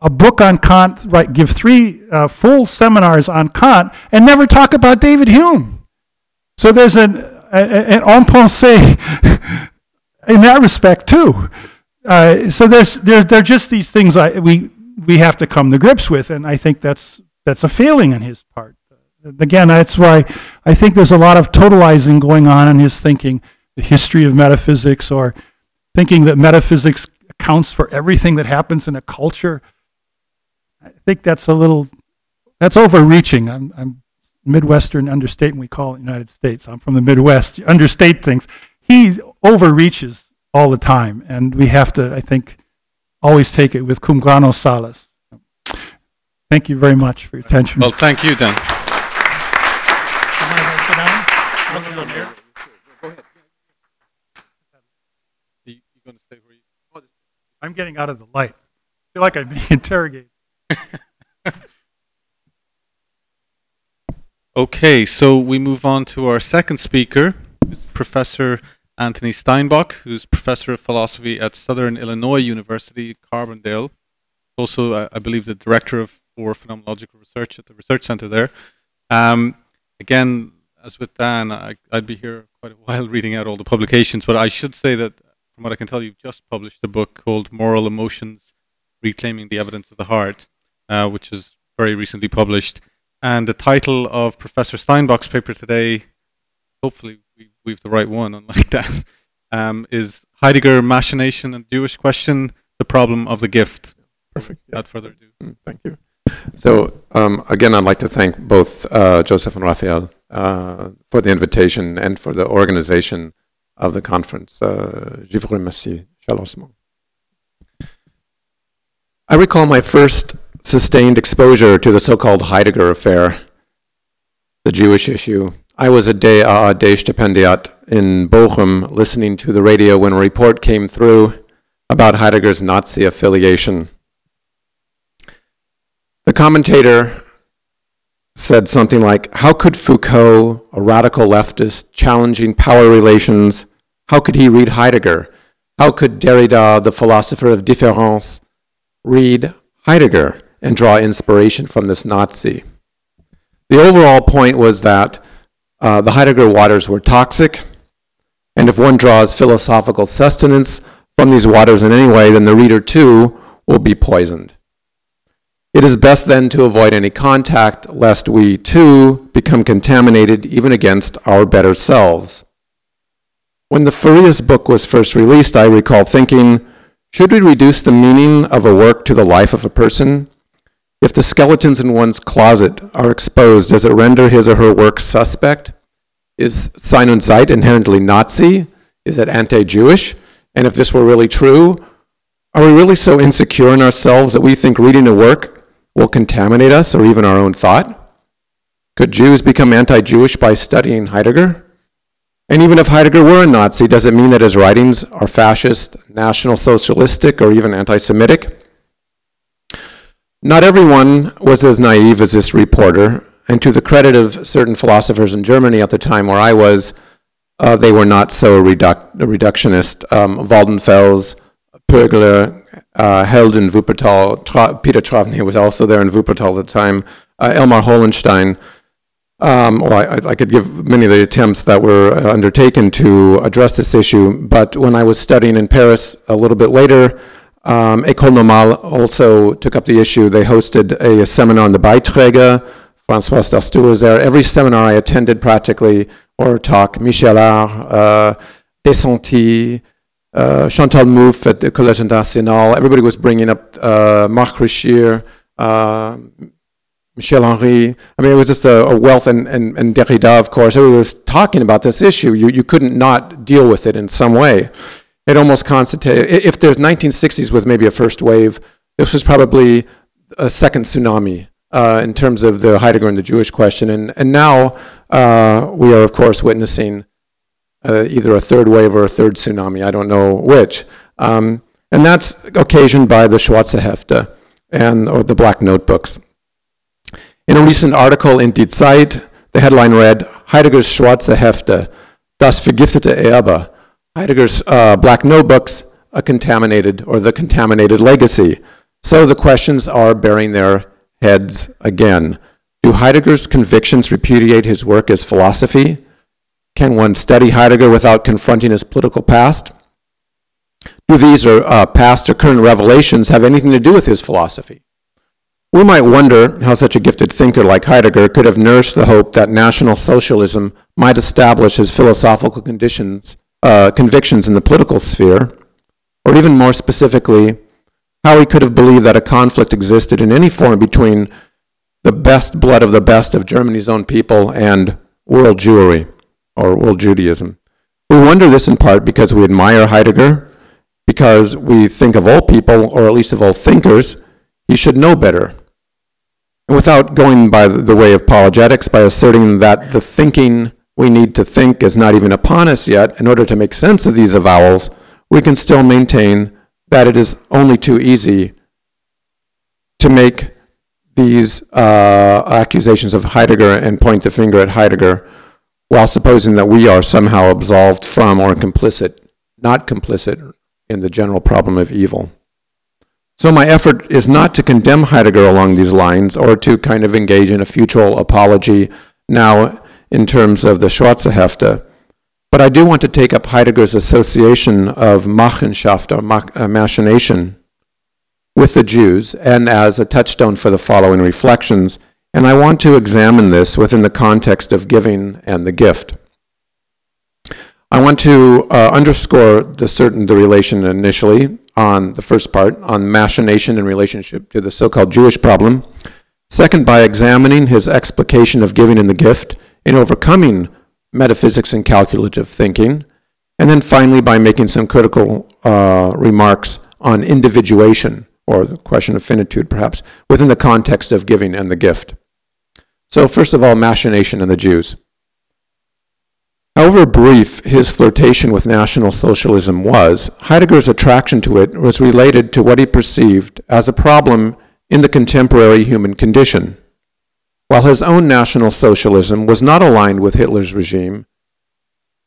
a book on Kant, give 3 full seminars on Kant, and never talk about David Hume? So there's an en pensée in that respect too. So there are just these things we have to come to grips with, and I think that's a failing on his part. Again, that's why I think there's a lot of totalizing going on in his thinking, the history of metaphysics, or thinking that metaphysics accounts for everything that happens in a culture. I think that's overreaching. I'm Midwestern understatement, we call it United States. I'm from the Midwest. You understate things. He overreaches all the time, and we have to, I think, always take it with cum grano salis. Thank you very much for your attention. Well, thank you, Dan. Going to stay where you... I'm getting out of the light. I feel like I'm being interrogated. Okay, so we move on to our second speaker, Professor Anthony Steinbach, who's Professor of Philosophy at Southern Illinois University, Carbondale. Also, I believe, the Director for Phenomenological Research at the Research Center there. Again, as with Dan, I'd be here quite a while reading out all the publications, but I should say that from what I can tell, you've just published a book called Moral Emotions, Reclaiming the Evidence of the Heart, which is very recently published. And the title of Professor Steinbach's paper today, hopefully we've the right one, unlike that, is Heidegger, Machination and Jewish Question, the Problem of the Gift. Perfect. Yeah. Without further ado. Thank you. So again, I'd like to thank both Joseph and Raphael for the invitation and for the organization of the conference. Je vous remercie chaleureusement. I recall my first sustained exposure to the so-called Heidegger affair, the Jewish issue. I was a day stipendiat in Bochum listening to the radio when a report came through about Heidegger's Nazi affiliation. The commentator said something like, how could Foucault, a radical leftist challenging power relations, how could he read Heidegger? How could Derrida, the philosopher of difference, read Heidegger and draw inspiration from this Nazi? The overall point was that the Heidegger waters were toxic, and if one draws philosophical sustenance from these waters in any way, then the reader too will be poisoned. It is best then to avoid any contact, lest we too become contaminated even against our better selves. When the Farias book was first released, I recall thinking, should we reduce the meaning of a work to the life of a person? If the skeletons in one's closet are exposed, does it render his or her work suspect? Is Sein und Zeit inherently Nazi? Is it anti-Jewish? And if this were really true, are we really so insecure in ourselves that we think reading a work will contaminate us or even our own thought? Could Jews become anti-Jewish by studying Heidegger? And even if Heidegger were a Nazi, does it mean that his writings are fascist, national socialistic, or even anti-Semitic? Not everyone was as naive as this reporter, and to the credit of certain philosophers in Germany at the time where I was, they were not so reductionist. Waldenfels, Pögler, held in Wuppertal. Peter Travny was also there in Wuppertal at the time. Elmar Hollenstein. I could give many of the attempts that were undertaken to address this issue. But when I was studying in Paris a little bit later, École Normale also took up the issue. They hosted a seminar on the Beiträge. François Dastou was there. Every seminar I attended practically, or talk, Michel Art, Desanti, Chantal Mouffe at the Collège International, everybody was bringing up Marc Richir, Michel Henry. I mean, it was just a wealth, and Derrida, of course. Everybody was talking about this issue. You couldn't not deal with it in some way. It almost constitutes, if there's 1960s with maybe a first wave, this was probably a second tsunami in terms of the Heidegger and the Jewish question. And now we are, of course, witnessing either a third wave or a third tsunami. I don't know which. And that's occasioned by the Schwarze Hefte or the Black Notebooks. In a recent article in Die Zeit, the headline read, Heidegger's Schwarze Hefte, das vergiftete Erbe. Heidegger's Black Notebooks, the contaminated legacy. So the questions are bearing their heads again. Do Heidegger's convictions repudiate his work as philosophy? Can one study Heidegger without confronting his political past? Do these past or current revelations have anything to do with his philosophy? We might wonder how such a gifted thinker like Heidegger could have nourished the hope that National Socialism might establish his philosophical convictions in the political sphere, or even more specifically, how he could have believed that a conflict existed in any form between the best blood of the best of Germany's own people and world Jewry, or world Judaism. We wonder this in part because we admire Heidegger, because we think of all people, or at least of all thinkers, he should know better. And without going by the way of apologetics, by asserting that the thinking we need to think is not even upon us yet, in order to make sense of these avowals, we can still maintain that it is only too easy to make these accusations of Heidegger and point the finger at Heidegger, while supposing that we are somehow absolved from or not complicit in the general problem of evil. So my effort is not to condemn Heidegger along these lines, or to kind of engage in a futural apology now in terms of the Schwarze Hefte, but I do want to take up Heidegger's association of Machenschaft, or machination, with the Jews, and as a touchstone for the following reflections, and I want to examine this within the context of giving and the gift. I want to underscore the relation initially on the first part, on machination in relationship to the so-called Jewish problem. Second, by examining his explication of giving and the gift in overcoming metaphysics and calculative thinking. And then finally, by making some critical remarks on individuation, or the question of finitude perhaps, within the context of giving and the gift. So first of all, machination and the Jews. However brief his flirtation with National Socialism was, Heidegger's attraction to it was related to what he perceived as a problem in the contemporary human condition. While his own National Socialism was not aligned with Hitler's regime,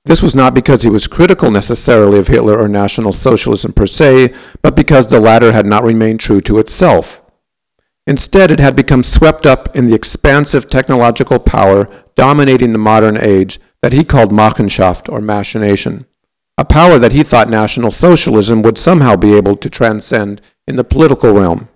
this was not because he was critical necessarily of Hitler or National Socialism per se, but because the latter had not remained true to itself. Instead, it had become swept up in the expansive technological power dominating the modern age that he called Machenschaft, or machination, a power that he thought National Socialism would somehow be able to transcend in the political realm.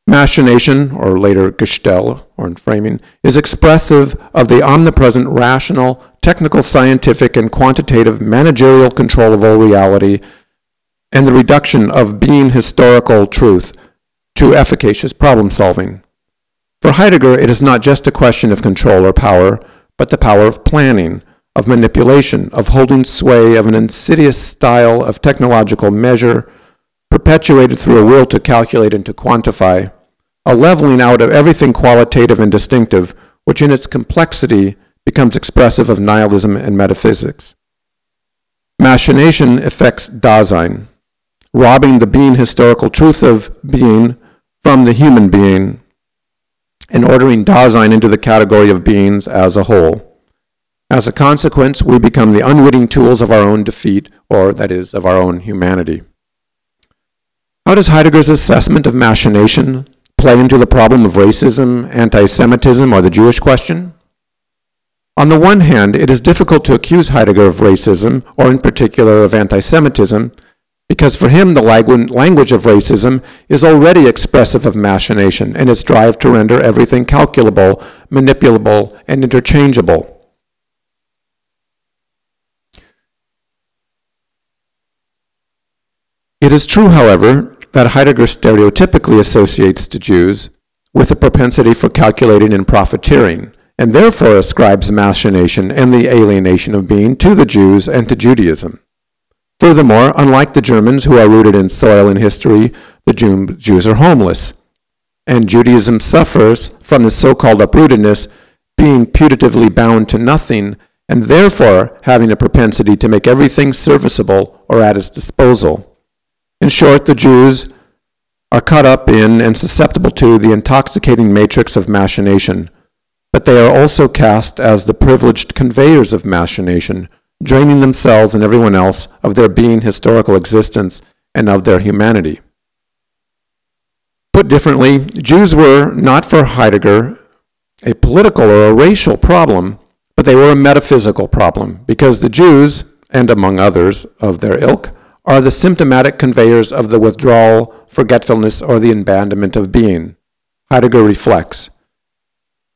Machination, or later Gestell, or framing, is expressive of the omnipresent rational, technical, scientific, and quantitative managerial control of all reality, and the reduction of being historical truth to efficacious problem solving. For Heidegger, it is not just a question of control or power, but the power of planning, of manipulation, of holding sway, of an insidious style of technological measure, perpetuated through a will to calculate and to quantify, a leveling out of everything qualitative and distinctive, which in its complexity becomes expressive of nihilism and metaphysics. Machination affects Dasein, robbing the being historical truth of being from the human being, and ordering Dasein into the category of beings as a whole. As a consequence, we become the unwitting tools of our own defeat, or that is, of our own humanity. How does Heidegger's assessment of machination play into the problem of racism, anti-Semitism, or the Jewish question? On the one hand, it is difficult to accuse Heidegger of racism, or in particular of anti-Semitism, because for him the language of racism is already expressive of machination and its drive to render everything calculable, manipulable, and interchangeable. It is true, however, that Heidegger stereotypically associates the Jews with a propensity for calculating and profiteering, and therefore ascribes machination and the alienation of being to the Jews and to Judaism. Furthermore, unlike the Germans, who are rooted in soil and history, the Jews are homeless. And Judaism suffers from the so-called uprootedness, being putatively bound to nothing, and therefore having a propensity to make everything serviceable or at its disposal. In short, the Jews are caught up in and susceptible to the intoxicating matrix of machination, but they are also cast as the privileged conveyors of machination, draining themselves and everyone else of their being, historical existence, and of their humanity. Put differently, Jews were not for Heidegger a political or a racial problem, but they were a metaphysical problem, because the Jews, and among others of their ilk, are the symptomatic conveyors of the withdrawal, forgetfulness, or the abandonment of being. Heidegger reflects,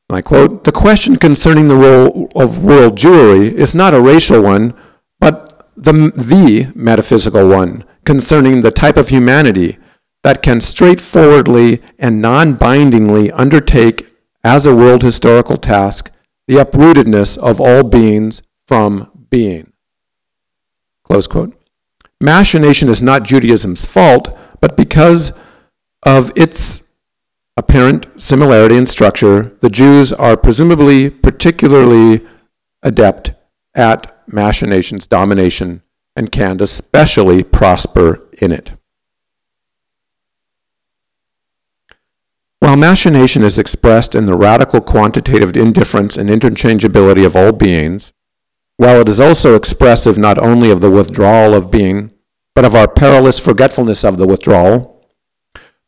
and I quote, "The question concerning the role of world Jewry is not a racial one, but the metaphysical one, concerning the type of humanity that can straightforwardly and non-bindingly undertake as a world historical task the uprootedness of all beings from being." Close quote. Machination is not Judaism's fault, but because of its apparent similarity in structure, the Jews are presumably particularly adept at machination's domination and can especially prosper in it. While machination is expressed in the radical quantitative indifference and interchangeability of all beings, while it is also expressive not only of the withdrawal of being, but of our perilous forgetfulness of the withdrawal,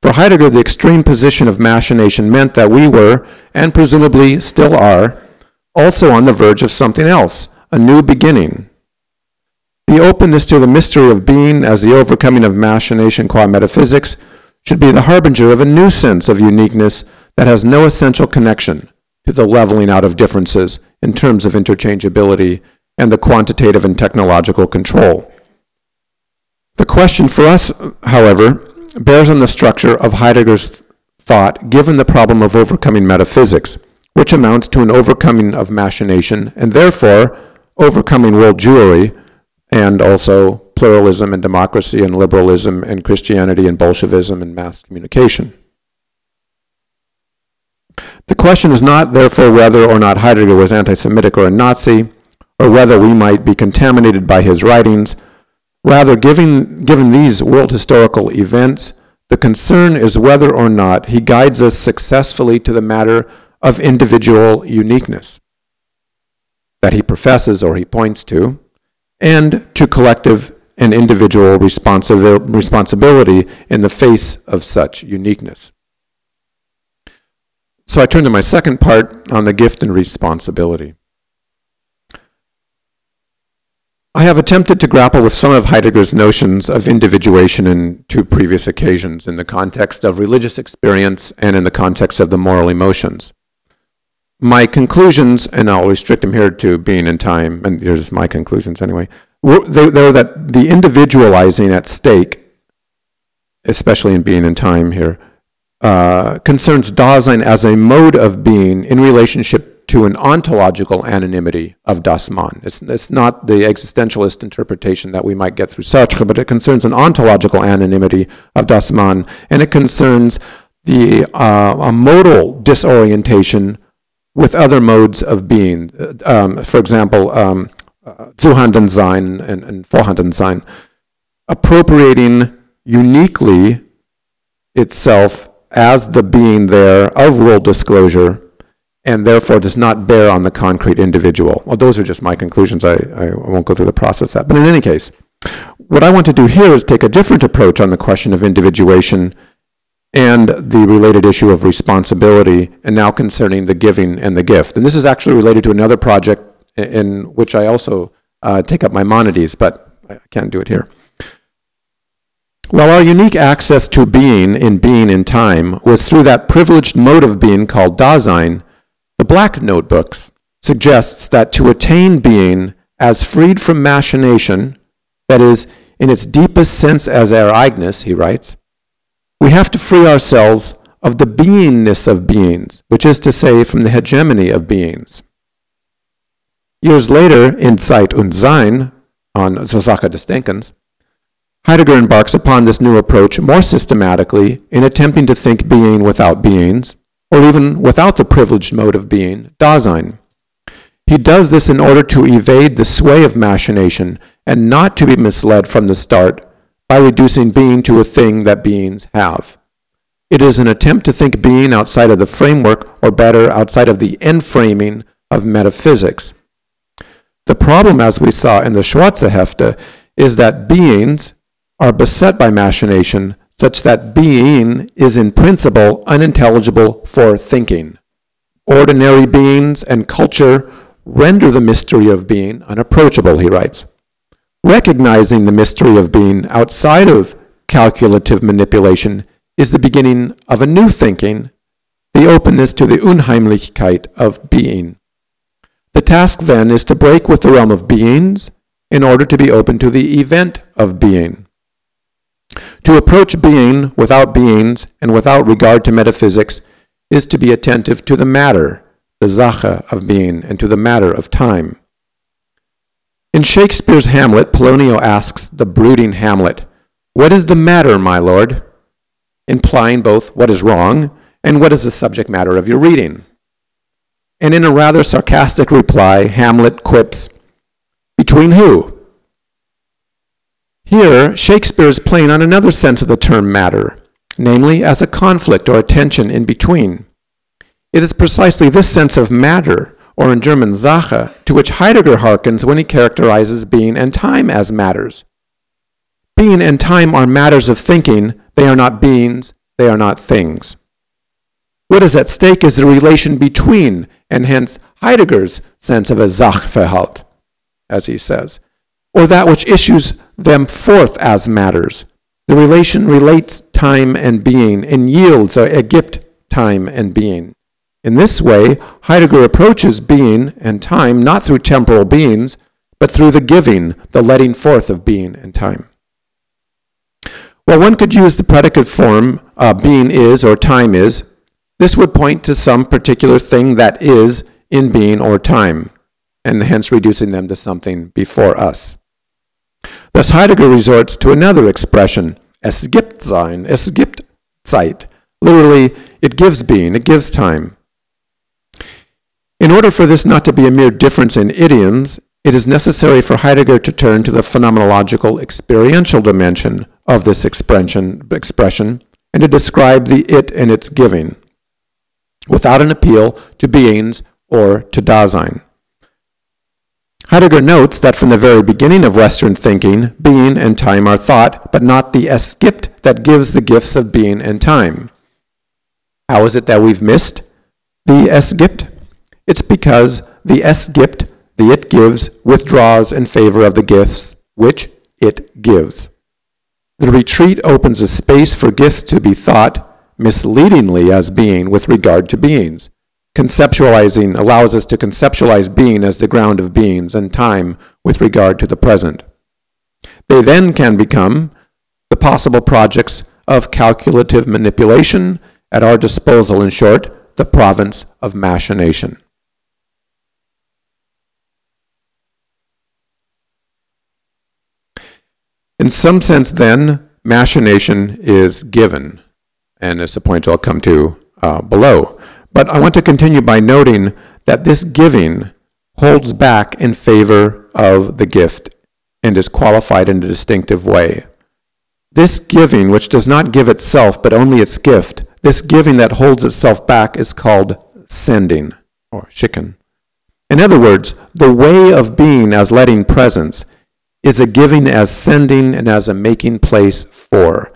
for Heidegger, the extreme position of machination meant that we were, and presumably still are, also on the verge of something else, a new beginning. The openness to the mystery of being as the overcoming of machination qua metaphysics should be the harbinger of a new sense of uniqueness that has no essential connection to the leveling out of differences in terms of interchangeability and the quantitative and technological control. The question for us, however, bears on the structure of Heidegger's thought given the problem of overcoming metaphysics, which amounts to an overcoming of machination and therefore overcoming world Jewry and also pluralism and democracy and liberalism and Christianity and Bolshevism and mass communication. The question is not, therefore, whether or not Heidegger was anti-Semitic or a Nazi, or whether we might be contaminated by his writings. Rather, given these world historical events, the concern is whether or not he guides us successfully to the matter of individual uniqueness that he professes or he points to, and to collective and individual responsibility in the face of such uniqueness. So I turn to my second part on the gift and responsibility. I have attempted to grapple with some of Heidegger's notions of individuation in two previous occasions, in the context of religious experience and in the context of the moral emotions. My conclusions, and I'll restrict them here to being in time, and here's my conclusions anyway, they're that the individualizing at stake, especially in being in time here, concerns Dasein as a mode of being in relationship to an ontological anonymity of das Man. It's not the existentialist interpretation that we might get through Sartre, but it concerns an ontological anonymity of das Man, and it concerns the a modal disorientation with other modes of being. For example, Zuhandensein and Vorhandensein, appropriating uniquely itself as the being there of world disclosure, and therefore does not bear on the concrete individual. Well, those are just my conclusions. I won't go through the process of that. But in any case, what I want to do here is take a different approach on the question of individuation and the related issue of responsibility, and now concerning the giving and the gift. And this is actually related to another project in which I also take up Maimonides, but I can't do it here. While our unique access to being in time was through that privileged mode of being called Dasein, the Black Notebooks suggests that to attain being as freed from machination, that is, in its deepest sense as ereignis, he writes, we have to free ourselves of the beingness of beings, which is to say, from the hegemony of beings. Years later, in Zeit und Sein, on Zur Sache des Denkens, Heidegger embarks upon this new approach more systematically in attempting to think being without beings, or even without the privileged mode of being, Dasein. He does this in order to evade the sway of machination and not to be misled from the start by reducing being to a thing that beings have. It is an attempt to think being outside of the framework, or better, outside of the enframing of metaphysics. The problem, as we saw in the Schwarze Hefte, is that beings are beset by machination such that being is in principle unintelligible for thinking. Ordinary beings and culture render the mystery of being unapproachable, he writes. Recognizing the mystery of being outside of calculative manipulation is the beginning of a new thinking, the openness to the Unheimlichkeit of being. The task then is to break with the realm of beings in order to be open to the event of being. To approach being without beings and without regard to metaphysics is to be attentive to the matter, the Sache of being, and to the matter of time. In Shakespeare's Hamlet, Polonio asks the brooding Hamlet, "What is the matter, my lord?" implying both what is wrong and what is the subject matter of your reading. And in a rather sarcastic reply, Hamlet quips, "Between who?" Here, Shakespeare is playing on another sense of the term matter, namely as a conflict or a tension in between. It is precisely this sense of matter, or in German Sache, to which Heidegger hearkens when he characterizes being and time as matters. Being and time are matters of thinking, they are not beings, they are not things. What is at stake is the relation between, and hence Heidegger's sense of a Sachverhalt, as he says, or that which issues them forth as matters. The relation relates time and being, and yields or ergibt time and being. In this way, Heidegger approaches being and time not through temporal beings, but through the giving, the letting forth of being and time. Well, one could use the predicate form, being is or time is. This would point to some particular thing that is in being or time, and hence reducing them to something before us. Thus Heidegger resorts to another expression, es gibt sein, es gibt Zeit. Literally, it gives being, it gives time. In order for this not to be a mere difference in idioms, it is necessary for Heidegger to turn to the phenomenological experiential dimension of this expression and to describe the it and its giving, without an appeal to beings or to Dasein. Heidegger notes that from the very beginning of Western thinking, being and time are thought, but not the es gibt that gives the gifts of being and time. How is it that we've missed the es gibt? It's because the es gibt, the it gives, withdraws in favor of the gifts which it gives. The retreat opens a space for gifts to be thought misleadingly as being with regard to beings. Conceptualizing allows us to conceptualize being as the ground of beings and time with regard to the present. They then can become the possible projects of calculative manipulation at our disposal, in short, the province of machination. In some sense, then, machination is given, and it's a point I'll come to below. But I want to continue by noting that this giving holds back in favor of the gift and is qualified in a distinctive way. This giving, which does not give itself but only its gift, this giving that holds itself back is called sending, or schicken. In other words, the way of being as letting presence is a giving as sending and as a making place for.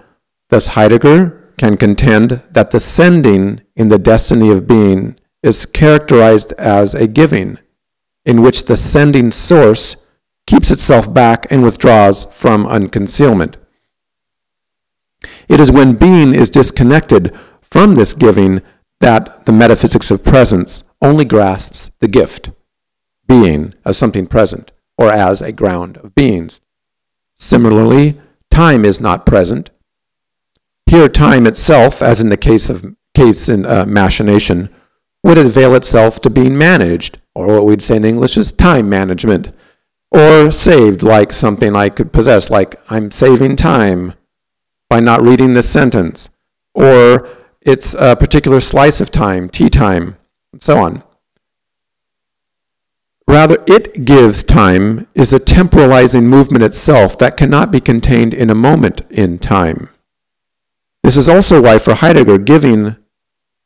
Thus Heidegger can contend that the sending in the destiny of being is characterized as a giving, in which the sending source keeps itself back and withdraws from unconcealment. It is when being is disconnected from this giving that the metaphysics of presence only grasps the gift, being as something present, or as a ground of beings. Similarly, time is not present. Here, time itself, as in the case in machination, would avail itself to being managed, or what we'd say in English is time management. or saved, like something I could possess, like I'm saving time by not reading this sentence, or it's a particular slice of time, tea time, and so on. Rather, it gives time is a temporalizing movement itself that cannot be contained in a moment in time. This is also why for Heidegger, giving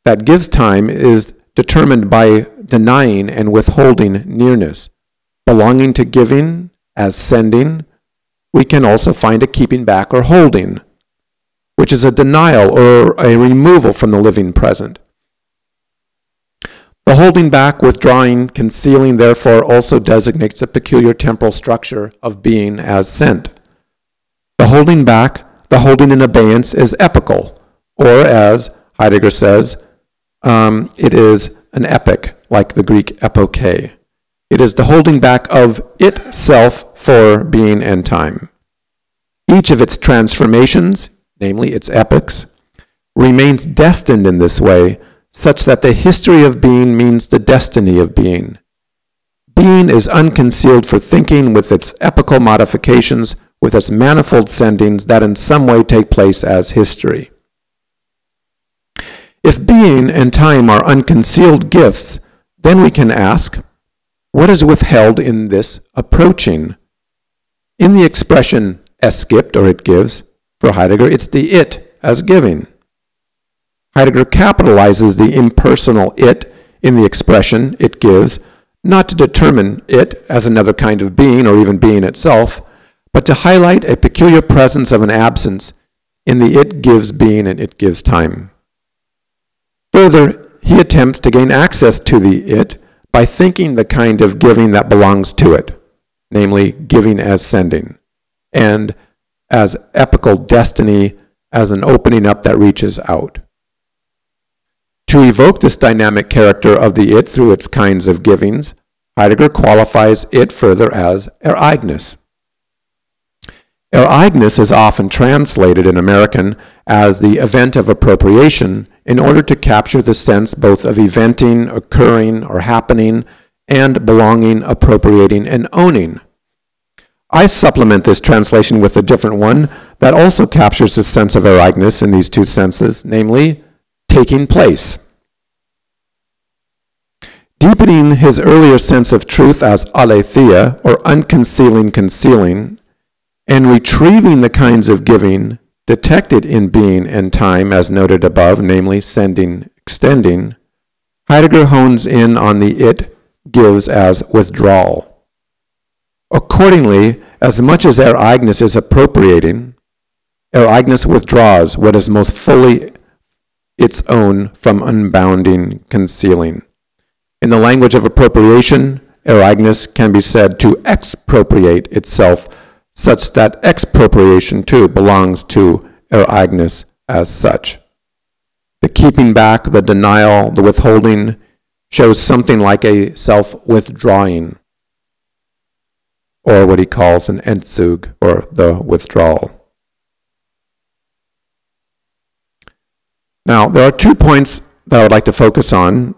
that gives time is determined by denying and withholding nearness. Belonging to giving as sending, we can also find a keeping back or holding, which is a denial or a removal from the living present. The holding back, withdrawing, concealing, therefore, also designates a peculiar temporal structure of being as sent. The holding back, the holding in abeyance, is epical, or as Heidegger says, it is an epic, like the Greek epoche. It is the holding back of itself for being and time. Each of its transformations, namely its epochs, remains destined in this way, such that the history of being means the destiny of being. Being is unconcealed for thinking with its epochal modifications, with its manifold sendings that in some way take place as history. If being and time are unconcealed gifts, then we can ask, what is withheld in this approaching? In the expression es gibt, or it gives, for Heidegger, it's the it as giving. Heidegger capitalizes the impersonal it in the expression it gives, not to determine it as another kind of being or even being itself, but to highlight a peculiar presence of an absence in the it gives being and it gives time. Further, he attempts to gain access to the it by thinking the kind of giving that belongs to it, namely giving as sending, and as epical destiny as an opening up that reaches out. To evoke this dynamic character of the it through its kinds of givings, Heidegger qualifies it further as Ereignis. Ereignis is often translated in American as the event of appropriation in order to capture the sense both of eventing, occurring, or happening, and belonging, appropriating, and owning. I supplement this translation with a different one that also captures the sense of Ereignis in these two senses, namely, taking place. Deepening his earlier sense of truth as aletheia, or unconcealing concealing, and retrieving the kinds of giving detected in being and time as noted above, namely sending, extending, Heidegger hones in on the it gives as withdrawal. Accordingly, as much as Ereignis is appropriating, Ereignis withdraws what is most fully its own from unbounding concealing. In the language of appropriation, Ereignis can be said to expropriate itself, such that expropriation too belongs to Ereignis as such. The keeping back, the denial, the withholding shows something like a self-withdrawing, or what he calls an Entzug, or the withdrawal. Now, there are 2 points that I would like to focus on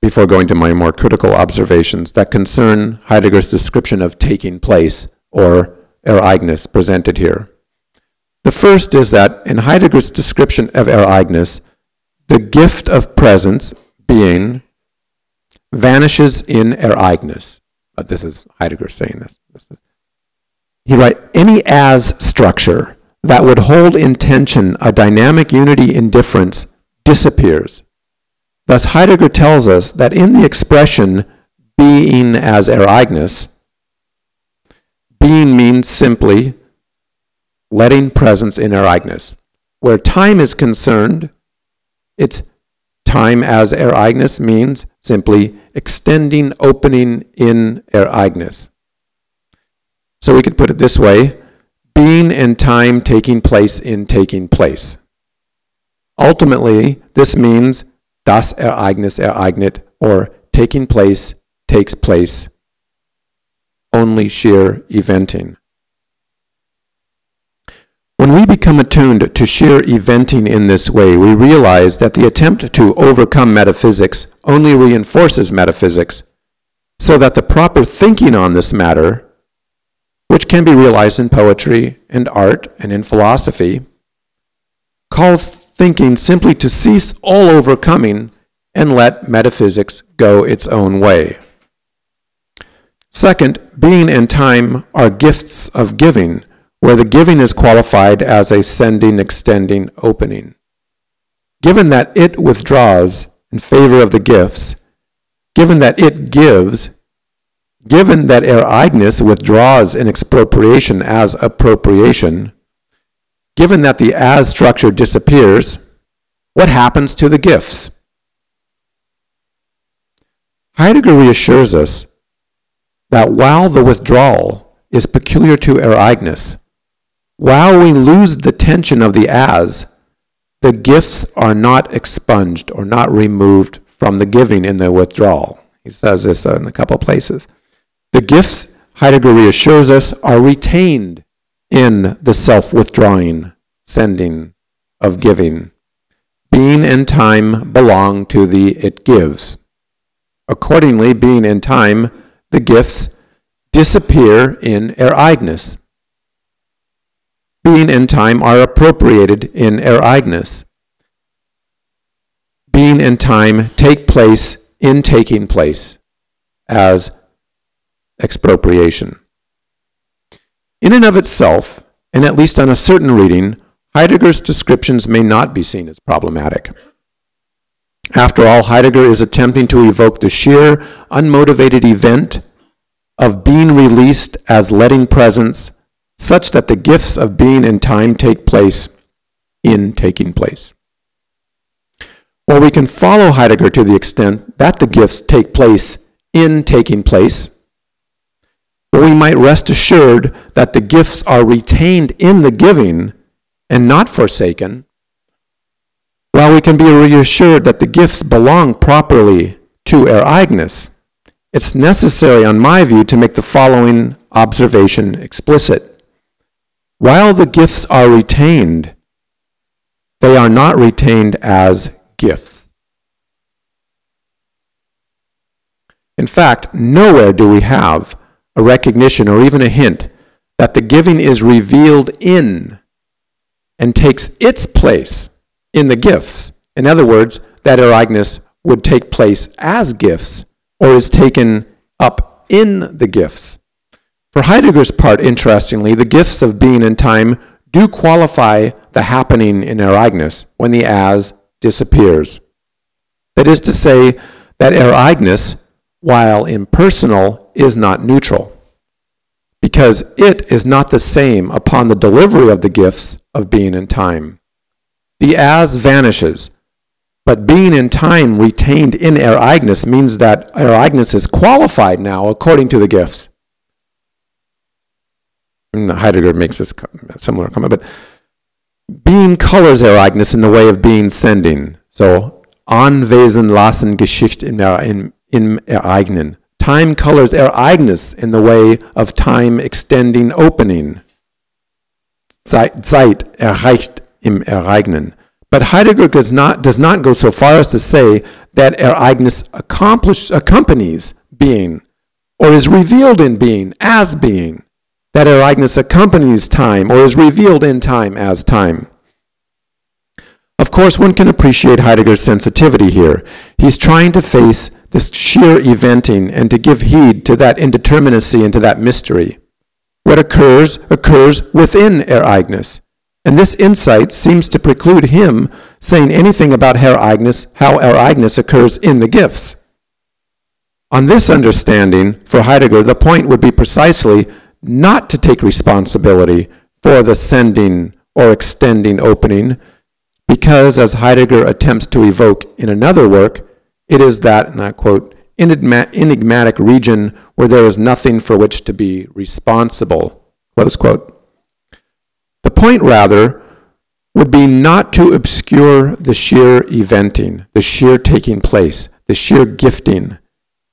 before going to my more critical observations that concern Heidegger's description of taking place, or Ereignis, presented here. The first is that in Heidegger's description of Ereignis, the gift of presence, being, vanishes in Ereignis. This is Heidegger saying this. He writes, any as structure that would hold in tension a dynamic unity in difference disappears. Thus, Heidegger tells us that in the expression being as Ereignis, being means simply letting presence in Ereignis. Where time is concerned, it's time as Ereignis means simply extending, opening in Ereignis. So we could put it this way, being and time taking place in taking place. Ultimately, this means das Ereignis ereignet, or taking place takes place, only sheer eventing. When we become attuned to sheer eventing in this way, we realize that the attempt to overcome metaphysics only reinforces metaphysics, so that the proper thinking on this matter which can be realized in poetry and art and in philosophy, calls thinking simply to cease all overcoming and let metaphysics go its own way. Second, being and time are gifts of giving, where the giving is qualified as a sending, extending, opening. Given that it withdraws in favor of the gifts, given that it gives, given that Ereignis withdraws in expropriation as appropriation, given that the as structure disappears, what happens to the gifts? Heidegger reassures us that while the withdrawal is peculiar to Ereignis, while we lose the tension of the as, the gifts are not expunged or not removed from the giving in the withdrawal. He says this in a couple places. The gifts, Heidegger reassures us, are retained in the self-withdrawing, sending of giving. Being and time belong to the it gives. Accordingly, being and time, the gifts, disappear in Ereignis. Being and time are appropriated in Ereignis. Being and time take place in taking place as expropriation. In and of itself, and at least on a certain reading, Heidegger's descriptions may not be seen as problematic. After all, Heidegger is attempting to evoke the sheer, unmotivated event of being released as letting presence, such that the gifts of being and time take place in taking place. Or we can follow Heidegger to the extent that the gifts take place in taking place, but we might rest assured that the gifts are retained in the giving and not forsaken, while we can be reassured that the gifts belong properly to Ereignis. It's necessary, on my view, to make the following observation explicit. While the gifts are retained, they are not retained as gifts. In fact, nowhere do we have a recognition or even a hint that the giving is revealed in and takes its place in the gifts. In other words, that Ereignis would take place as gifts or is taken up in the gifts. For Heidegger's part, interestingly, the gifts of being and time do qualify the happening in Ereignis when the as disappears. That is to say, that Ereignis, while impersonal, is not neutral, because it is not the same upon the delivery of the gifts of being and time. The as vanishes, but being and time retained in Ereignis means that Ereignis is qualified now according to the gifts. And Heidegger makes this similar comment, but being colors Ereignis in the way of being sending. So, Anwesen lassen Geschichte in Ereignen. Time colors Ereignis in the way of time extending opening. Zeit erreicht im Ereignen. But Heidegger does not go so far as to say that Ereignis accompanies being, or is revealed in being as being. That Ereignis accompanies time, or is revealed in time as time. Of course, one can appreciate Heidegger's sensitivity here. He's trying to face this sheer eventing and to give heed to that indeterminacy and to that mystery. What occurs, occurs within Ereignis. And this insight seems to preclude him saying anything about Ereignis, how Ereignis occurs in the gifts. On this understanding, for Heidegger, the point would be precisely not to take responsibility for the sending or extending opening, because, as Heidegger attempts to evoke in another work, it is that, and I quote, enigmatic region where there is nothing for which to be responsible, close quote. The point, rather, would be not to obscure the sheer eventing, the sheer taking place, the sheer gifting,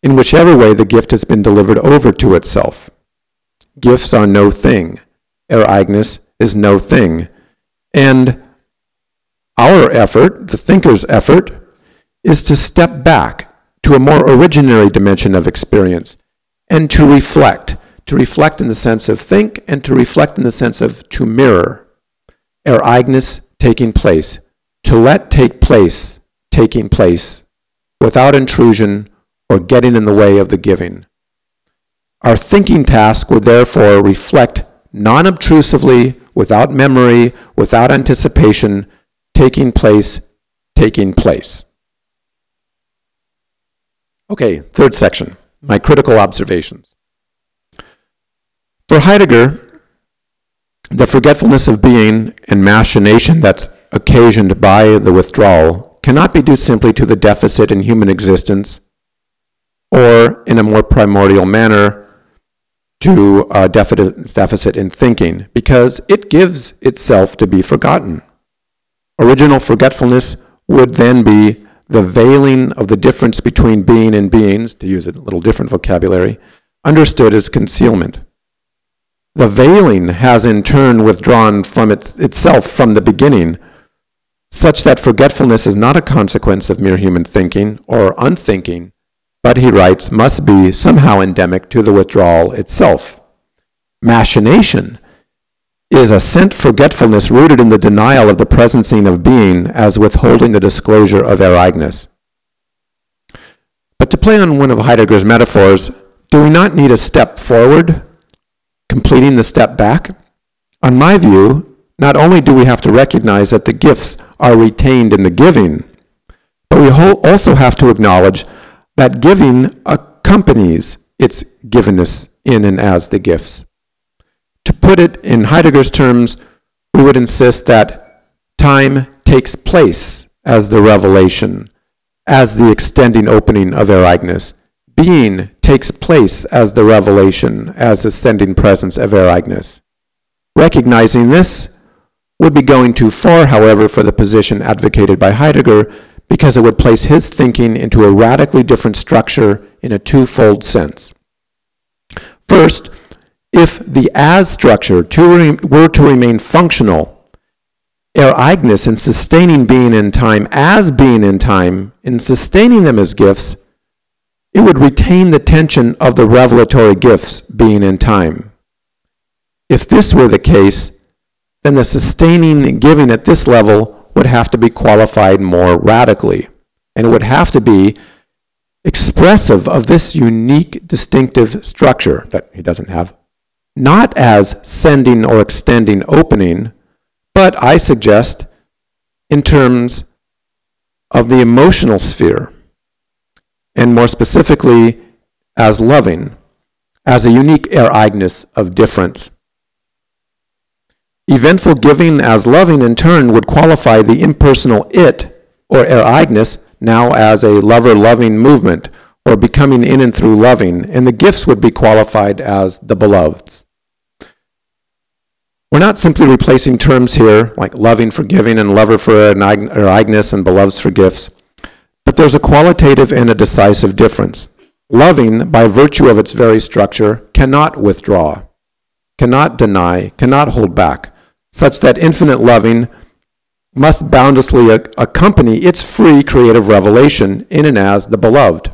in whichever way the gift has been delivered over to itself. Gifts are no thing. Ereignis is no thing. And our effort, the thinker's effort, is to step back to a more originary dimension of experience and to reflect, to reflect in the sense of think, and to reflect in the sense of to mirror. Ereignis, taking place. To let take place, taking place, without intrusion or getting in the way of the giving. Our thinking task would therefore reflect non-obtrusively, without memory, without anticipation, taking place, taking place. Okay, third section, my critical observations. For Heidegger, the forgetfulness of being and machination that's occasioned by the withdrawal cannot be due simply to the deficit in human existence, or in a more primordial manner, to a deficit in thinking, because it gives itself to be forgotten. Original forgetfulness would then be the veiling of the difference between being and beings, to use a little different vocabulary, understood as concealment. The veiling has in turn withdrawn from itself from the beginning, such that forgetfulness is not a consequence of mere human thinking or unthinking, but, he writes, must be somehow endemic to the withdrawal itself. Machination is a sent forgetfulness rooted in the denial of the presencing of being as withholding the disclosure of ereignis. But to play on one of Heidegger's metaphors, do we not need a step forward, completing the step back? On my view, not only do we have to recognize that the gifts are retained in the giving, but we also have to acknowledge that giving accompanies its givenness in and as the gifts. To put it in Heidegger's terms, we would insist that time takes place as the revelation, as the extending opening of ereignis. Being takes place as the revelation, as ascending presence of ereignis. Recognizing this would be going too far, however, for the position advocated by Heidegger, because it would place his thinking into a radically different structure in a twofold sense. First, if the as structure were to remain functional, ereignis in sustaining being in time as being in time, in sustaining them as gifts, it would retain the tension of the revelatory gifts being in time. If this were the case, then the sustaining giving at this level would have to be qualified more radically, and it would have to be expressive of this unique, distinctive structure that he doesn't have, not as sending or extending opening, but I suggest in terms of the emotional sphere, and more specifically as loving, as a unique ereignis of difference. Eventful giving as loving in turn would qualify the impersonal it, or ereignis, now as a lover-loving movement, or becoming in and through loving, and the gifts would be qualified as the beloveds. We're not simply replacing terms here, like loving for giving and lover for ereignis and beloveds for gifts, but there's a qualitative and a decisive difference. Loving, by virtue of its very structure, cannot withdraw, cannot deny, cannot hold back, such that infinite loving must boundlessly accompany its free creative revelation in and as the beloved.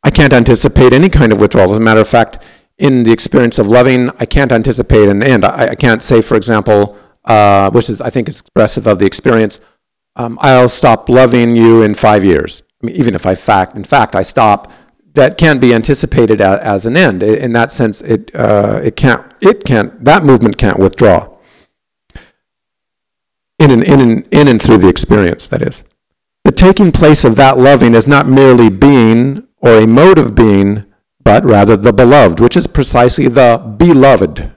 I can't anticipate any kind of withdrawal. As a matter of fact, in the experience of loving, I can't anticipate an end. I can't say, for example, which is, I think, is expressive of the experience, I'll stop loving you in 5 years. I mean, even if in fact I stop, that can't be anticipated as an end. In that sense, that movement can't withdraw. In and through the experience, that is. The taking place of that loving is not merely being or a mode of being, but rather the beloved, which is precisely the beloved,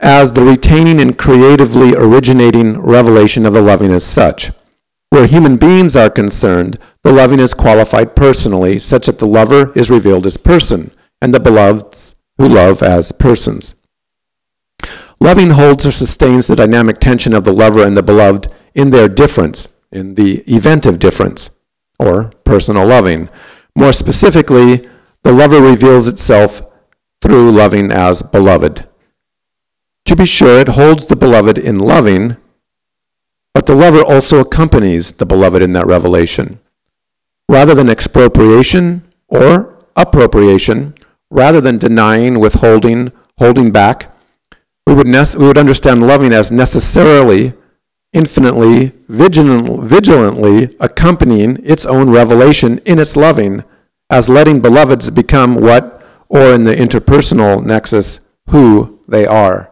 as the retaining and creatively originating revelation of the loving as such. Where human beings are concerned, the loving is qualified personally, such that the lover is revealed as person, and the beloveds who love as persons. Loving holds or sustains the dynamic tension of the lover and the beloved in their difference, in the event of difference, or personal loving. More specifically, the lover reveals itself through loving as beloved. To be sure, it holds the beloved in loving, but the lover also accompanies the beloved in that revelation. Rather than expropriation or appropriation, rather than denying, withholding, holding back, we would understand loving as necessarily, infinitely, vigilantly accompanying its own revelation in its loving, as letting beloveds become what, or in the interpersonal nexus, who they are.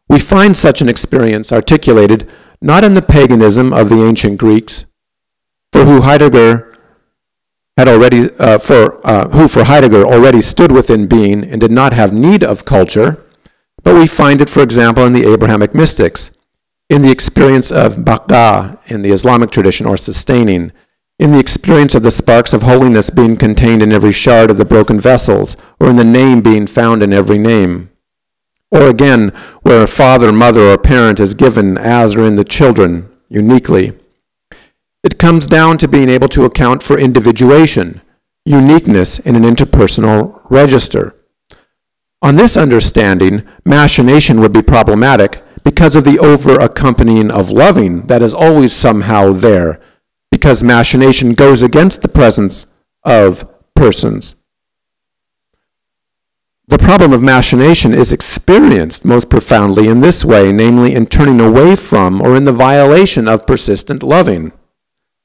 We find such an experience articulated not in the paganism of the ancient Greeks, for who Heidegger already stood within being and did not have need of culture, but we find it, for example, in the Abrahamic mystics, in the experience of Baqda in the Islamic tradition, or sustaining, in the experience of the sparks of holiness being contained in every shard of the broken vessels, or in the name being found in every name. Or again, where a father, mother, or parent is given as or in the children, uniquely. It comes down to being able to account for individuation, uniqueness in an interpersonal register. On this understanding, machination would be problematic because of the over-accompanying of loving that is always somehow there, because machination goes against the presence of persons. The problem of machination is experienced most profoundly in this way, namely in turning away from or in the violation of persistent loving.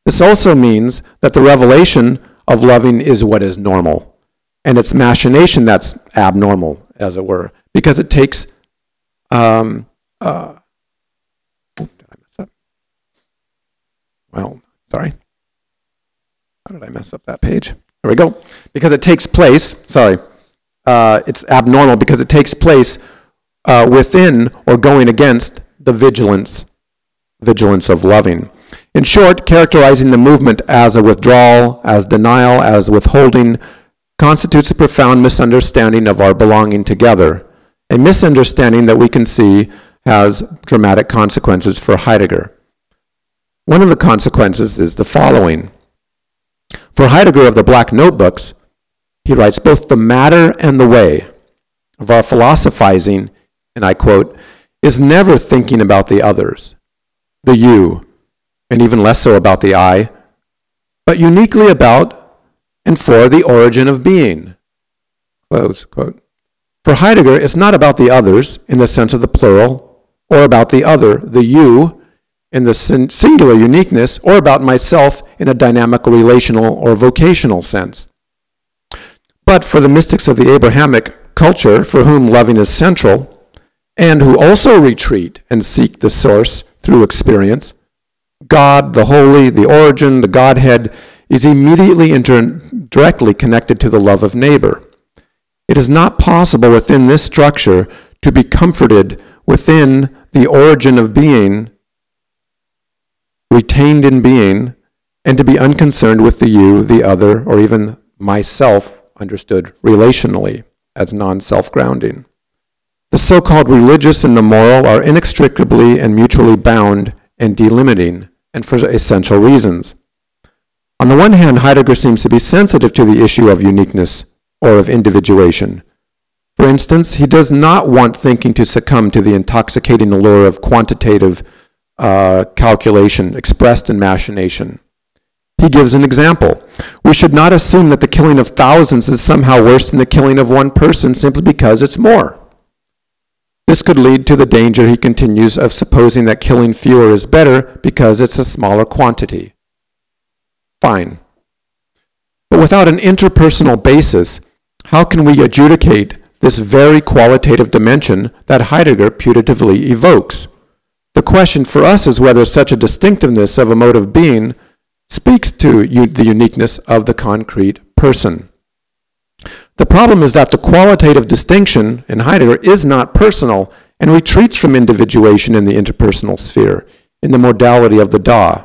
This also means that the revelation of loving is what is normal, and it's machination that's abnormal, as it were, because it takes did I mess up? Well, sorry. How did I mess up that page? There we go. Because it takes place, it's abnormal because it takes place within or going against the vigilance of loving. In short, characterizing the movement as a withdrawal, as denial, as withholding, constitutes a profound misunderstanding of our belonging together, a misunderstanding that we can see has dramatic consequences for Heidegger. One of the consequences is the following. For Heidegger of the Black Notebooks, he writes, both the matter and the way of our philosophizing, and I quote, is never thinking about the others, the you, and even less so about the I, but uniquely about and for the origin of being. Close quote. For Heidegger, it's not about the others in the sense of the plural, or about the other, the you, in the singular uniqueness, or about myself in a dynamical, relational, or vocational sense. But for the mystics of the Abrahamic culture, for whom loving is central, and who also retreat and seek the source through experience, God, the holy, the origin, the Godhead, is immediately and directly connected to the love of neighbor. It is not possible within this structure to be comforted within the origin of being, retained in being, and to be unconcerned with the you, the other, or even myself, understood relationally as non-self-grounding. The so-called religious and the moral are inextricably and mutually bound and delimiting, and for essential reasons. On the one hand, Heidegger seems to be sensitive to the issue of uniqueness or of individuation. For instance, he does not want thinking to succumb to the intoxicating allure of quantitative calculation expressed in machination. He gives an example. We should not assume that the killing of thousands is somehow worse than the killing of one person simply because it's more. This could lead to the danger, he continues, of supposing that killing fewer is better because it's a smaller quantity. Fine. But without an interpersonal basis, how can we adjudicate this very qualitative dimension that Heidegger putatively evokes? The question for us is whether such a distinctiveness of a mode of being speaks to the uniqueness of the concrete person. The problem is that the qualitative distinction in Heidegger is not personal and retreats from individuation in the interpersonal sphere, in the modality of the Da.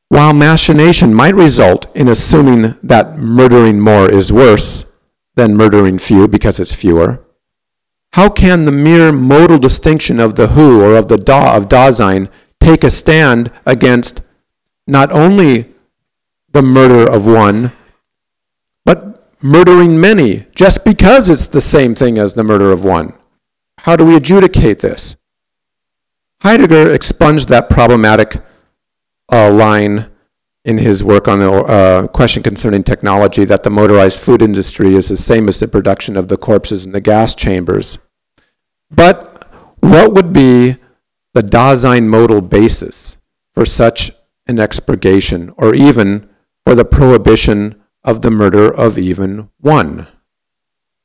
While machination might result in assuming that murdering more is worse than murdering few because it's fewer, how can the mere modal distinction of the who or of the Da of Dasein take a stand against not only the murder of one, but murdering many, just because it's the same thing as the murder of one? How do we adjudicate this? Heidegger expunged that problematic line in his work on the question concerning technology, that the motorized food industry is the same as the production of the corpses in the gas chambers. But what would be the Dasein modal basis for such an expurgation, or even for the prohibition of the murder of even one?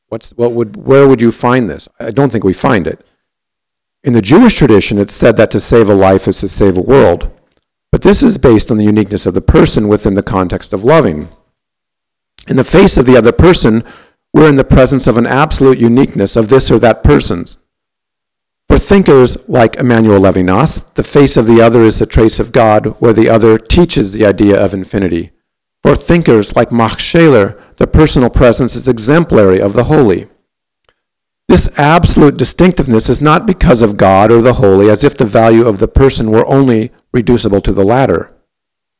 Where would you find this? I don't think we find it. In the Jewish tradition, it's said that to save a life is to save a world. But this is based on the uniqueness of the person within the context of loving. In the face of the other person, we're in the presence of an absolute uniqueness of this or that person's. For thinkers like Emmanuel Levinas, the face of the other is a trace of God, where the other teaches the idea of infinity. For thinkers like Max Scheler, the personal presence is exemplary of the holy. This absolute distinctiveness is not because of God or the holy, as if the value of the person were only reducible to the latter,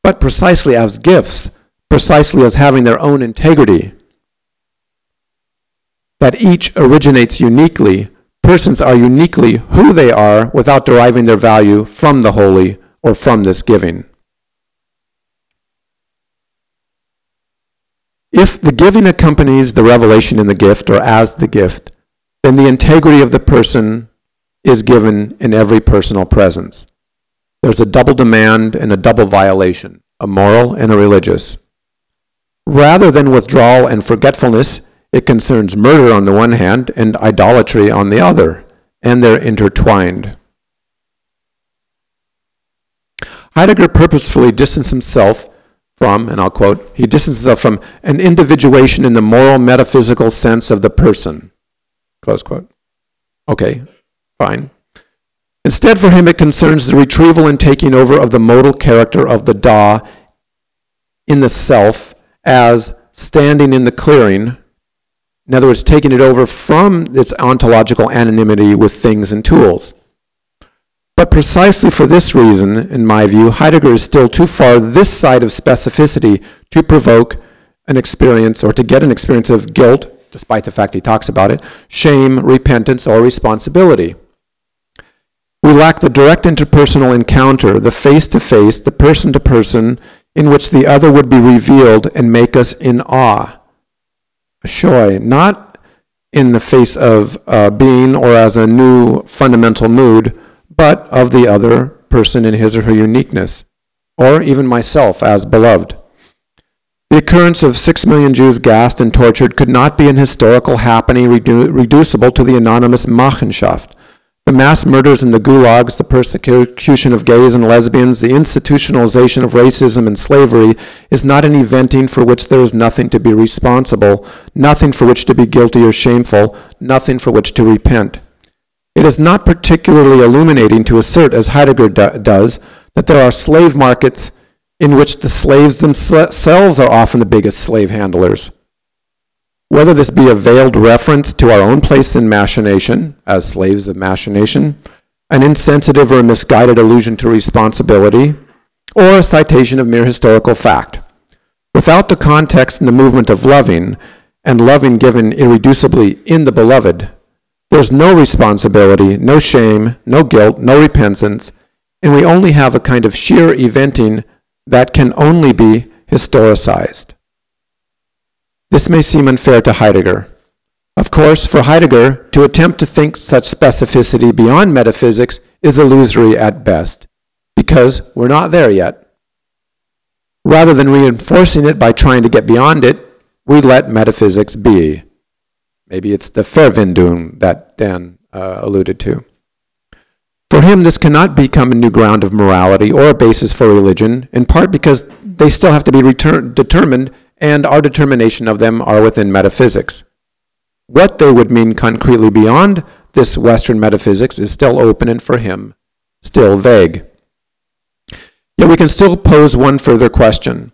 but precisely as gifts, precisely as having their own integrity. That each originates uniquely. Persons are uniquely who they are without deriving their value from the holy or from this giving. If the giving accompanies the revelation in the gift or as the gift, then the integrity of the person is given in every personal presence. There's a double demand and a double violation, a moral and a religious. Rather than withdrawal and forgetfulness, it concerns murder on the one hand and idolatry on the other, and they're intertwined. Heidegger purposefully distanced himself from, and I'll quote, he distanced himself from an individuation in the moral metaphysical sense of the person. Close quote. Okay, fine. Instead, for him, it concerns the retrieval and taking over of the modal character of the Da in the self as standing in the clearing. In other words, taking it over from its ontological anonymity with things and tools. But precisely for this reason, in my view, Heidegger is still too far this side of specificity to provoke an experience or to get an experience of guilt, despite the fact he talks about it, shame, repentance, or responsibility. We lack the direct interpersonal encounter, the face-to-face, the person-to-person, in which the other would be revealed and make us in awe. Shoy, not in the face of being or as a new fundamental mood, but of the other person in his or her uniqueness, or even myself as beloved. The occurrence of 6 million Jews gassed and tortured could not be an historical happening reducible to the anonymous Machenschaft. The mass murders in the gulags, the persecution of gays and lesbians, the institutionalization of racism and slavery is not an eventing for which there is nothing to be responsible, nothing for which to be guilty or shameful, nothing for which to repent. It is not particularly illuminating to assert, as Heidegger does, that there are slave markets in which the slaves themselves are often the biggest slave handlers. Whether this be a veiled reference to our own place in machination, as slaves of machination, an insensitive or misguided allusion to responsibility, or a citation of mere historical fact. Without the context and the movement of loving, and loving given irreducibly in the beloved, there's no responsibility, no shame, no guilt, no repentance, and we only have a kind of sheer eventing that can only be historicized. This may seem unfair to Heidegger. Of course, for Heidegger, to attempt to think such specificity beyond metaphysics is illusory at best, because we're not there yet. Rather than reinforcing it by trying to get beyond it, we let metaphysics be. Maybe it's the Verwendung that Dan alluded to. For him, this cannot become a new ground of morality or a basis for religion, in part because they still have to be determined, and our determination of them are within metaphysics. What they would mean concretely beyond this Western metaphysics is still open and for him, still vague. Yet we can still pose one further question.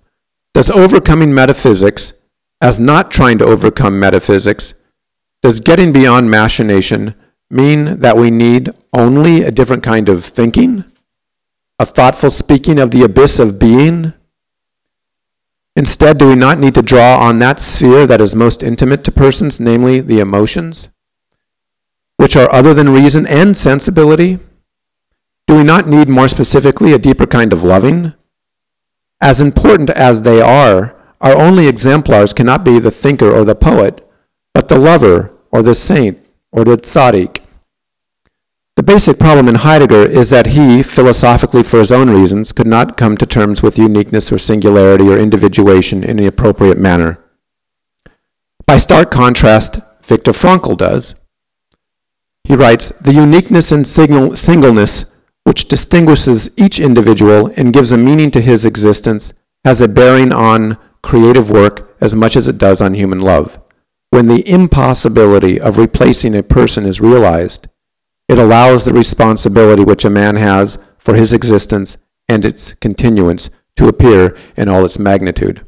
Does overcoming metaphysics, as not trying to overcome metaphysics, does getting beyond machination mean that we need only a different kind of thinking? A thoughtful speaking of the abyss of being? Instead, do we not need to draw on that sphere that is most intimate to persons, namely the emotions, which are other than reason and sensibility? Do we not need more specifically a deeper kind of loving, As important as they are, our only exemplars cannot be the thinker or the poet, but the lover or the saint or the tzaddik. The basic problem in Heidegger is that he, philosophically for his own reasons, could not come to terms with uniqueness or singularity or individuation in the appropriate manner. By stark contrast, Viktor Frankl does. He writes, "The uniqueness and singleness which distinguishes each individual and gives a meaning to his existence has a bearing on creative work as much as it does on human love. When the impossibility of replacing a person is realized, it allows the responsibility which a man has for his existence and its continuance to appear in all its magnitude."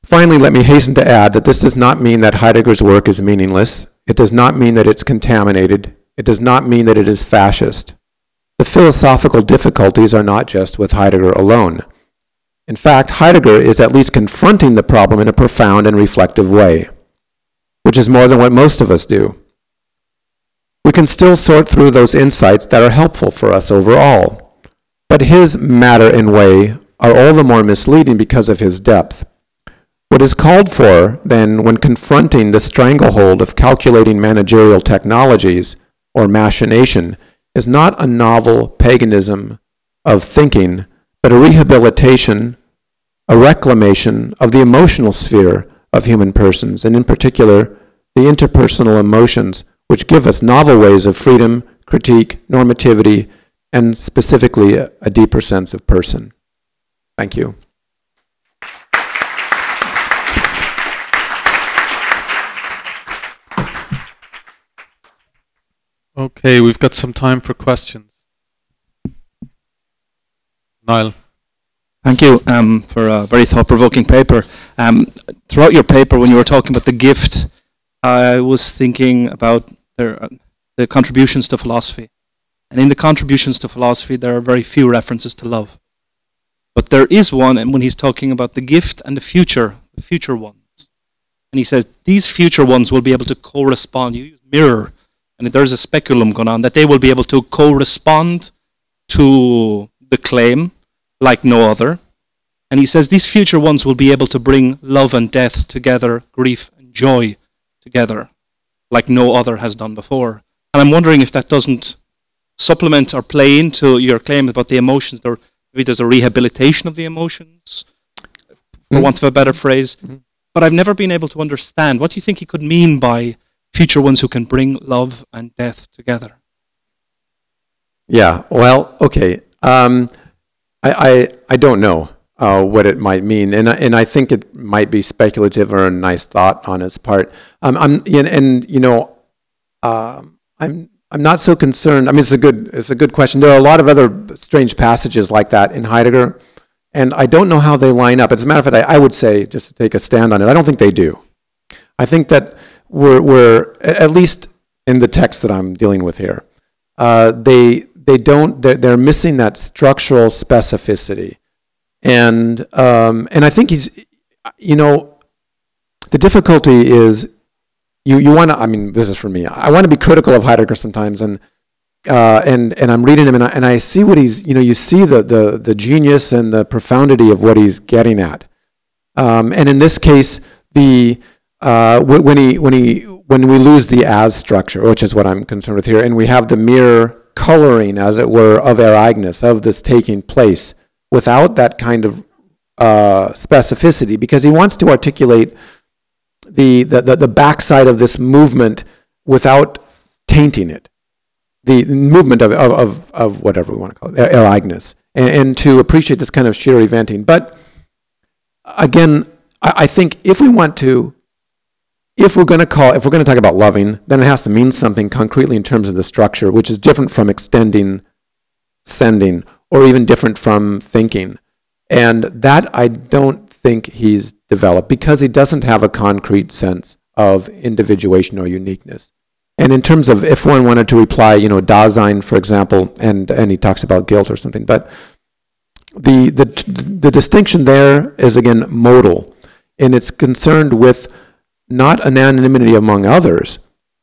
Finally, let me hasten to add that this does not mean that Heidegger's work is meaningless. It does not mean that it's contaminated. It does not mean that it is fascist. The philosophical difficulties are not just with Heidegger alone. In fact, Heidegger is at least confronting the problem in a profound and reflective way, which is more than what most of us do. We can still sort through those insights that are helpful for us overall, but his matter and way are all the more misleading because of his depth. What is called for, then, when confronting the stranglehold of calculating managerial technologies, or machination, is not a novel paganism of thinking, but a rehabilitation, a reclamation of the emotional sphere of human persons, and in particular, the interpersonal emotions, which give us novel ways of freedom, critique, normativity, and specifically a deeper sense of person. Thank you. Okay, we've got some time for questions. Niall. Thank you for a very thought-provoking paper. Throughout your paper, when you were talking about the gift, I was thinking about the contributions to philosophy. And in the contributions to philosophy, there are very few references to love. But there is one, and when he's talking about the gift and the future ones. And he says, these future ones will be able to correspond. You use mirror. And there's a speculum going on, that they will be able to correspond to the claim like no other. And he says these future ones will be able to bring love and death together, grief and joy together, like no other has done before. And I'm wondering if that doesn't supplement or play into your claim about the emotions. Maybe there's a rehabilitation of the emotions, for want of a better phrase. But I've never been able to understand, what do you think he could mean by future ones who can bring love and death together? Yeah, well, okay. I don't know what it might mean, and I think it might be speculative or a nice thought on his part. I'm not so concerned. I mean, it's a good question. There are a lot of other strange passages like that in Heidegger, and I don't know how they line up. As a matter of fact, I would say, just to take a stand on it, I don't think they do. I think that we're at least in the text that I'm dealing with here, they're missing that structural specificity, and I think he's, the difficulty is you want to. I mean, this is for me. I want to be critical of Heidegger sometimes, and I'm reading him, and I see what he's. You see the genius and the profundity of what he's getting at, and in this case, when we lose the as structure, which is what I'm concerned with here, and we have the mere coloring, as it were, of ereigness, of this taking place, without that kind of specificity, because he wants to articulate the backside of this movement without tainting it, the movement of whatever we want to call it, ereigness, and to appreciate this kind of sheer eventing. But again, I think if we're going to talk about loving, then it has to mean something concretely in terms of the structure, which is different from extending, sending, or even different from thinking. And that I don't think he's developed, because he doesn't have a concrete sense of individuation or uniqueness. And in terms of, if one wanted to reply, Dasein, for example, and he talks about guilt or something, but the distinction there is, again, modal, and it's concerned with not an anonymity among others,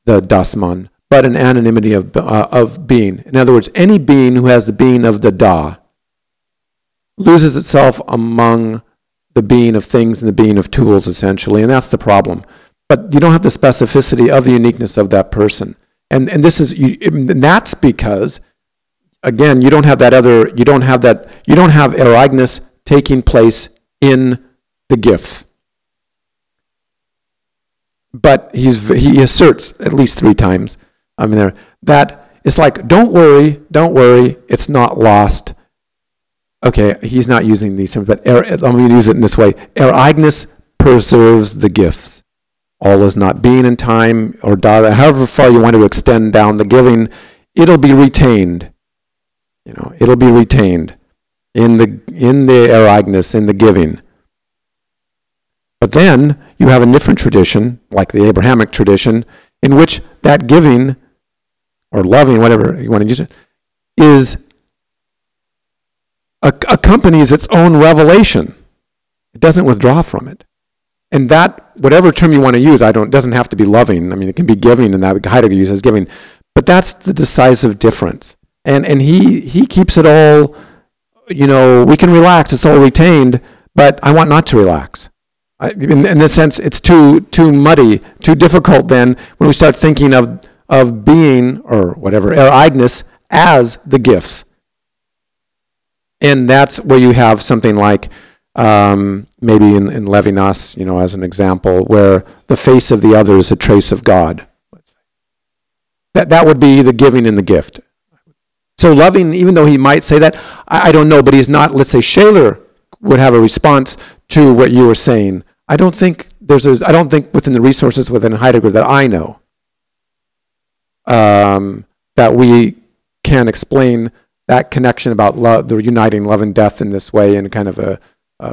the Dasman, but an anonymity of being. In other words, any being who has the being of the Da loses itself among the being of things and the being of tools, essentially, and that's the problem. But you don't have the specificity of the uniqueness of that person. And that's because, again, you don't have ereigness taking place in the gifts. But he asserts at least 3 times, that it's like, don't worry, it's not lost. Okay, he's not using these terms, but let me use it in this way. Ereigness preserves the gifts. All is not being in time, or however far you want to extend down the giving, it'll be retained. It'll be retained in the ereigness, in the giving. But then you have a different tradition, like the Abrahamic tradition, in which that giving, or loving, whatever you want to use it, accompanies its own revelation. It doesn't withdraw from it. And that, whatever term you want to use, it doesn't have to be loving. It can be giving, and that Heidegger uses giving. But that's the decisive difference. And he keeps it all, we can relax, it's all retained, but I want not to relax. In this sense, it's too muddy, too difficult then when we start thinking of being, or whatever, ereigness as the gifts. And that's where you have something like, maybe in Levinas, as an example, where the face of the other is a trace of God. That would be the giving in the gift. So loving, even though he might say that, I don't know, but he's not, let's say Shaler would have a response to what you were saying. I don't think within the resources within Heidegger that I know, that we can explain that connection about love, the uniting love and death in this way, in kind of a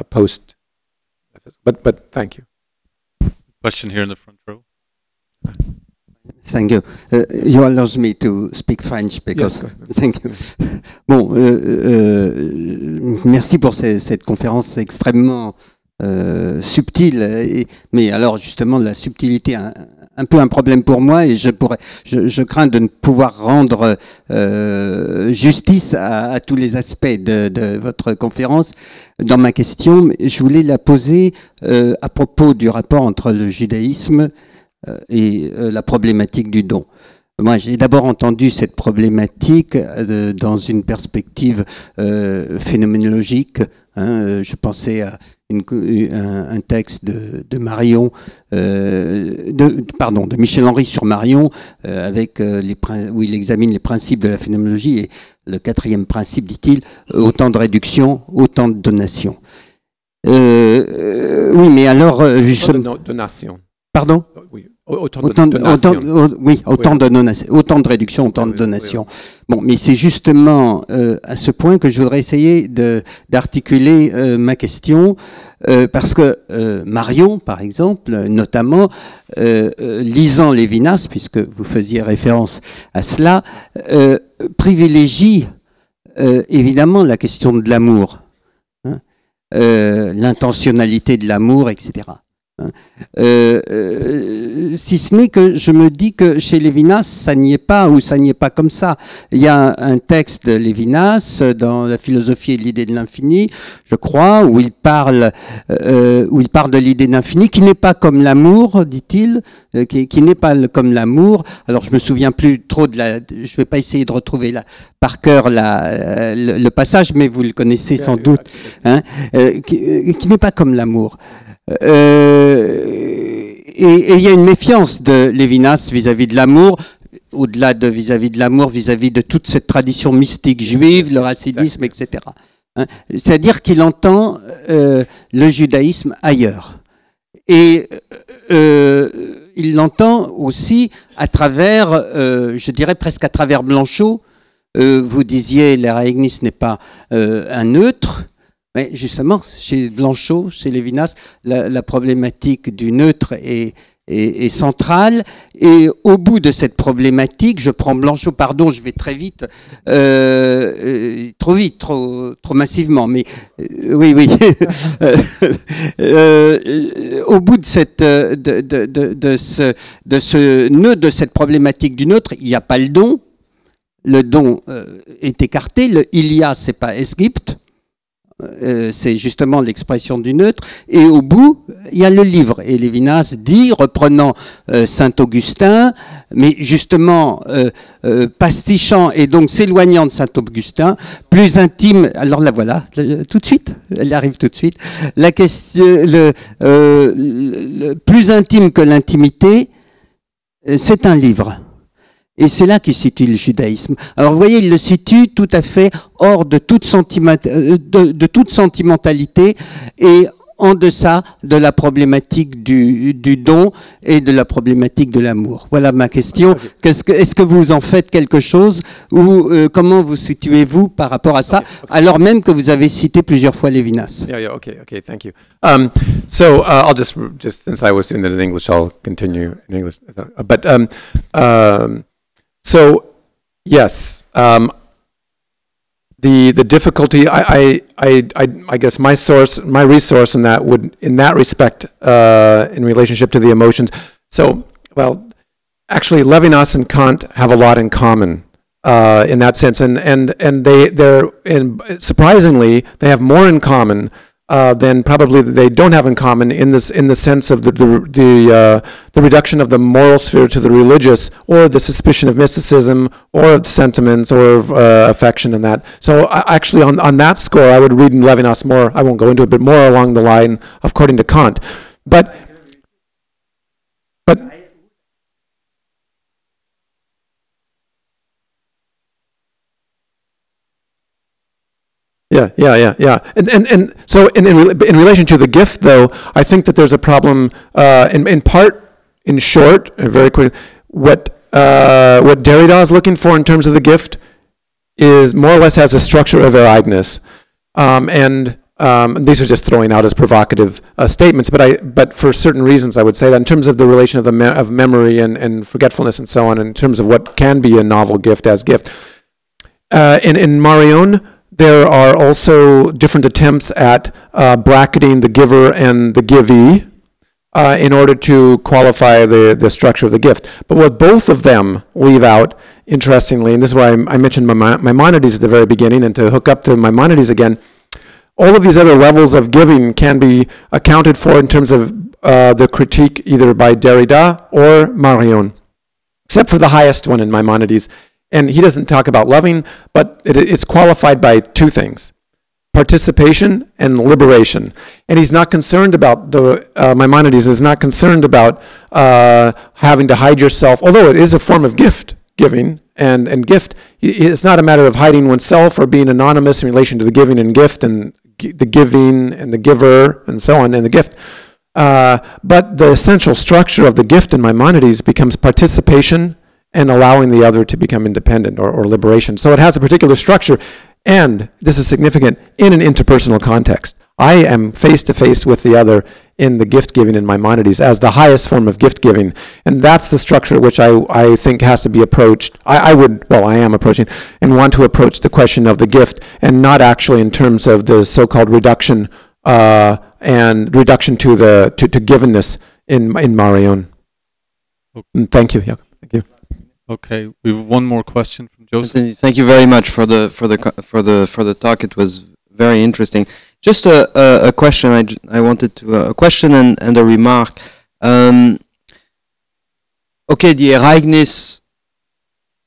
post. But thank you. Question here in the front row. Thank you. You allow me to speak French because. Yes, thank you. Bon, merci pour cette conférence extrêmement subtile. Mais alors justement, la subtilité un peu un problème pour moi, et je crains de ne pouvoir rendre justice à tous les aspects de votre conférence. Dans ma question, je voulais la poser à propos du rapport entre le judaïsme et la problématique du don. Moi, j'ai d'abord entendu cette problématique dans une perspective phénoménologique. Je pensais à un texte de Marion, de Michel-Henry sur Marion, où il examine les principes de la phénoménologie, et le 4e principe, dit-il, autant de réduction, autant de donation. Oui, mais alors justement. Donation. Pardon? Oui. Autant de réduction, autant de donation. Bon, mais c'est justement à ce point que je voudrais essayer d'articuler ma question, parce que Marion, par exemple, notamment, lisant Lévinas, puisque vous faisiez référence à cela, privilégie évidemment la question de l'amour, l'intentionnalité de l'amour, etc. Si ce n'est que je me dis que chez Lévinas, ça n'y est pas, ou ça n'y est pas comme ça. Il y a un texte de Lévinas dans la philosophie et l'idée de l'infini, je crois, où il parle de l'idée d'infini, qui n'est pas comme l'amour, dit-il, qui n'est pas comme l'amour. Alors je me souviens plus trop je vais pas essayer de retrouver par cœur le passage, mais vous le connaissez sans doute, qui n'est pas comme l'amour. Et il y a une méfiance de Lévinas vis-à-vis de l'amour, au-delà de vis-à-vis de l'amour, vis-à-vis de toute cette tradition mystique juive, le racidisme, etc. C'est-à-dire qu'il entend le judaïsme ailleurs. Et il l'entend aussi à travers, je dirais presque à travers Blanchot. Vous disiez, l'Ereignis n'est pas un neutre. Mais justement, chez Blanchot, chez Lévinas, la problématique du neutre est centrale. Et au bout de cette problématique, je prends Blanchot, pardon, je vais très vite, trop vite, trop massivement, mais oui. Au bout de ce nœud, de cette problématique du neutre, il n'y a pas le don. Le don est écarté. Le il y a, c'est pas Esgypt. c'est justement l'expression du neutre, et au bout, il y a le livre. Et Lévinas dit, reprenant Saint Augustin, mais justement pastichant et donc s'éloignant de Saint Augustin, plus intime, alors la voilà, tout de suite, elle arrive tout de suite, la question, le plus intime que l'intimité, c'est un livre. Et c'est là qu'il situe le judaïsme. Alors vous voyez, il le situe tout à fait hors de toute sentimentalité et en deçà de la problématique du don et de la problématique de l'amour. Voilà ma question. Est-ce que vous en faites quelque chose ou comment vous situez-vous par rapport à ça, alors même que vous avez cité plusieurs fois Lévinas? Yeah, okay, thank you. I'll just since I was doing that in English, I'll continue in English. So, yes, the difficulty. I guess my resource in that respect, in relationship to the emotions. So, well, actually, Levinas and Kant have a lot in common in that sense, and surprisingly, they have more in common than probably they don't have in common in the sense of the reduction of the moral sphere to the religious, or the suspicion of mysticism, or of sentiments, or of affection, and that. So actually, on that score, I would read in Levinas more. I won't go into it, but more along the line according to Kant. But Yeah. And so in relation to the gift, though, I think that there's a problem, in part, in short, and very quick, what Derrida is looking for in terms of the gift is more or less has a structure of ereignis. These are just throwing out as provocative statements, but for certain reasons I would say that in terms of the relation of memory and forgetfulness and so on, in terms of what can be a novel gift as gift. In Marion, there are also different attempts at bracketing the giver and the givee in order to qualify the structure of the gift. But what both of them leave out, interestingly, and this is why I mentioned Maimonides at the very beginning, and to hook up to Maimonides again, all of these other levels of giving can be accounted for in terms of the critique either by Derrida or Marion, except for the highest one in Maimonides. And he doesn't talk about loving, but it's qualified by two things: participation and liberation. And he's not concerned about, Maimonides is not concerned about having to hide yourself, although it is a form of gift giving and gift. It's not a matter of hiding oneself or being anonymous in relation to the giving and gift and the giving and the giver and so on and the gift. But the essential structure of the gift in Maimonides becomes participation and allowing the other to become independent or liberation. So it has a particular structure, and this is significant, in an interpersonal context. I am face to face with the other in the gift giving in Maimonides as the highest form of gift giving, and that's the structure which I think has to be approached. I am approaching and want to approach the question of the gift, and not actually in terms of the so-called reduction and reduction to givenness in Marion. Okay. Thank you. Yeah. Thank you. Okay, we have one more question from Joseph. Anthony, thank you very much for the talk. It was very interesting. Just a question. I wanted to a question and a remark. Okay, the ereignis.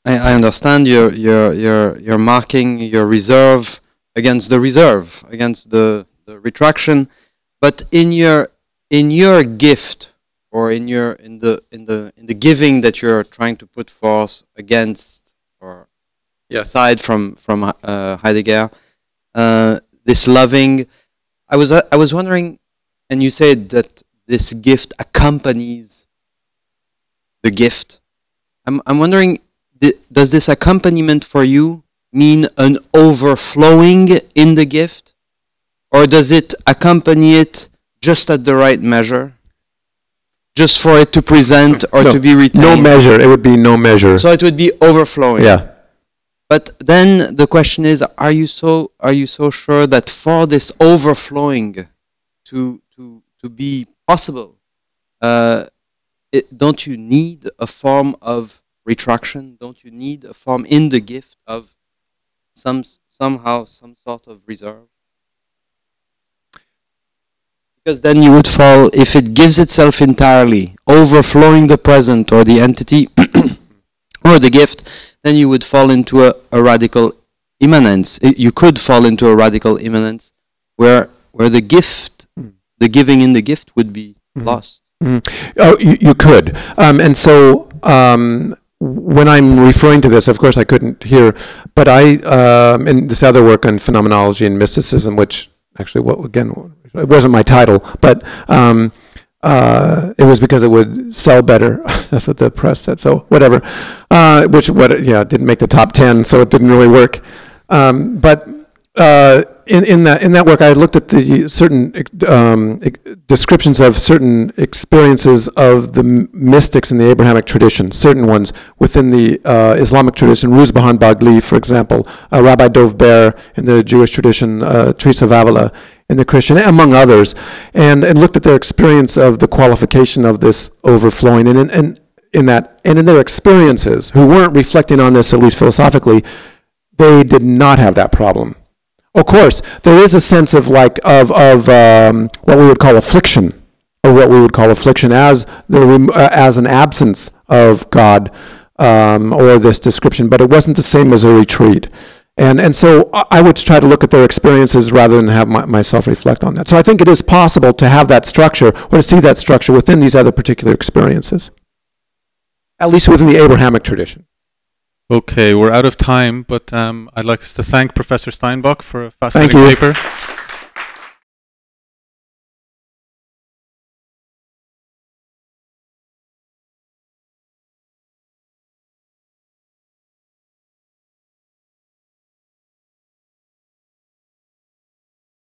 I understand you're marking your reserve against the reserve, against the retraction, but in your gift, or in the giving that you're trying to put forth against or aside from Heidegger, this loving. I was wondering, and you said that this gift accompanies the gift. I'm wondering, does this accompaniment for you mean an overflowing in the gift, or does it accompany it just at the right measure? Just for it to present or to be retained? No measure. It would be no measure. So it would be overflowing. Yeah. But then the question is, are you so sure that for this overflowing to be possible, don't you need a form of retraction? Don't you need a form in the gift of somehow some sort of reserve? Because then you would fall, if it gives itself entirely, overflowing the present or the entity or the gift, then you would fall into a radical immanence. You could fall into a radical immanence where the gift, the giving in the gift would be lost. Oh, you could. And so when I'm referring to this, of course I couldn't hear, but in this other work on phenomenology and mysticism, which actually, it wasn't my title, but it was because it would sell better. That's what the press said. So whatever, didn't make the top 10, so it didn't really work. But in that work, I looked at the certain descriptions of certain experiences of the mystics in the Abrahamic tradition, certain ones within the Islamic tradition, Ruzbahan Bagli, for example, Rabbi Dov Ber in the Jewish tradition, Teresa of Avila in the Christian, among others, and looked at their experience of the qualification of this overflowing, and in their experiences, who weren't reflecting on this, at least philosophically, they did not have that problem. Of course, there is a sense of what we would call affliction, or what we would call affliction as an absence of God, or this description, but it wasn't the same as a retreat. And so I would try to look at their experiences rather than have myself reflect on that. So I think it is possible to have that structure, or to see that structure within these other particular experiences, at least within the Abrahamic tradition. Okay, we're out of time, but I'd like to thank Professor Steinbock for a fascinating paper.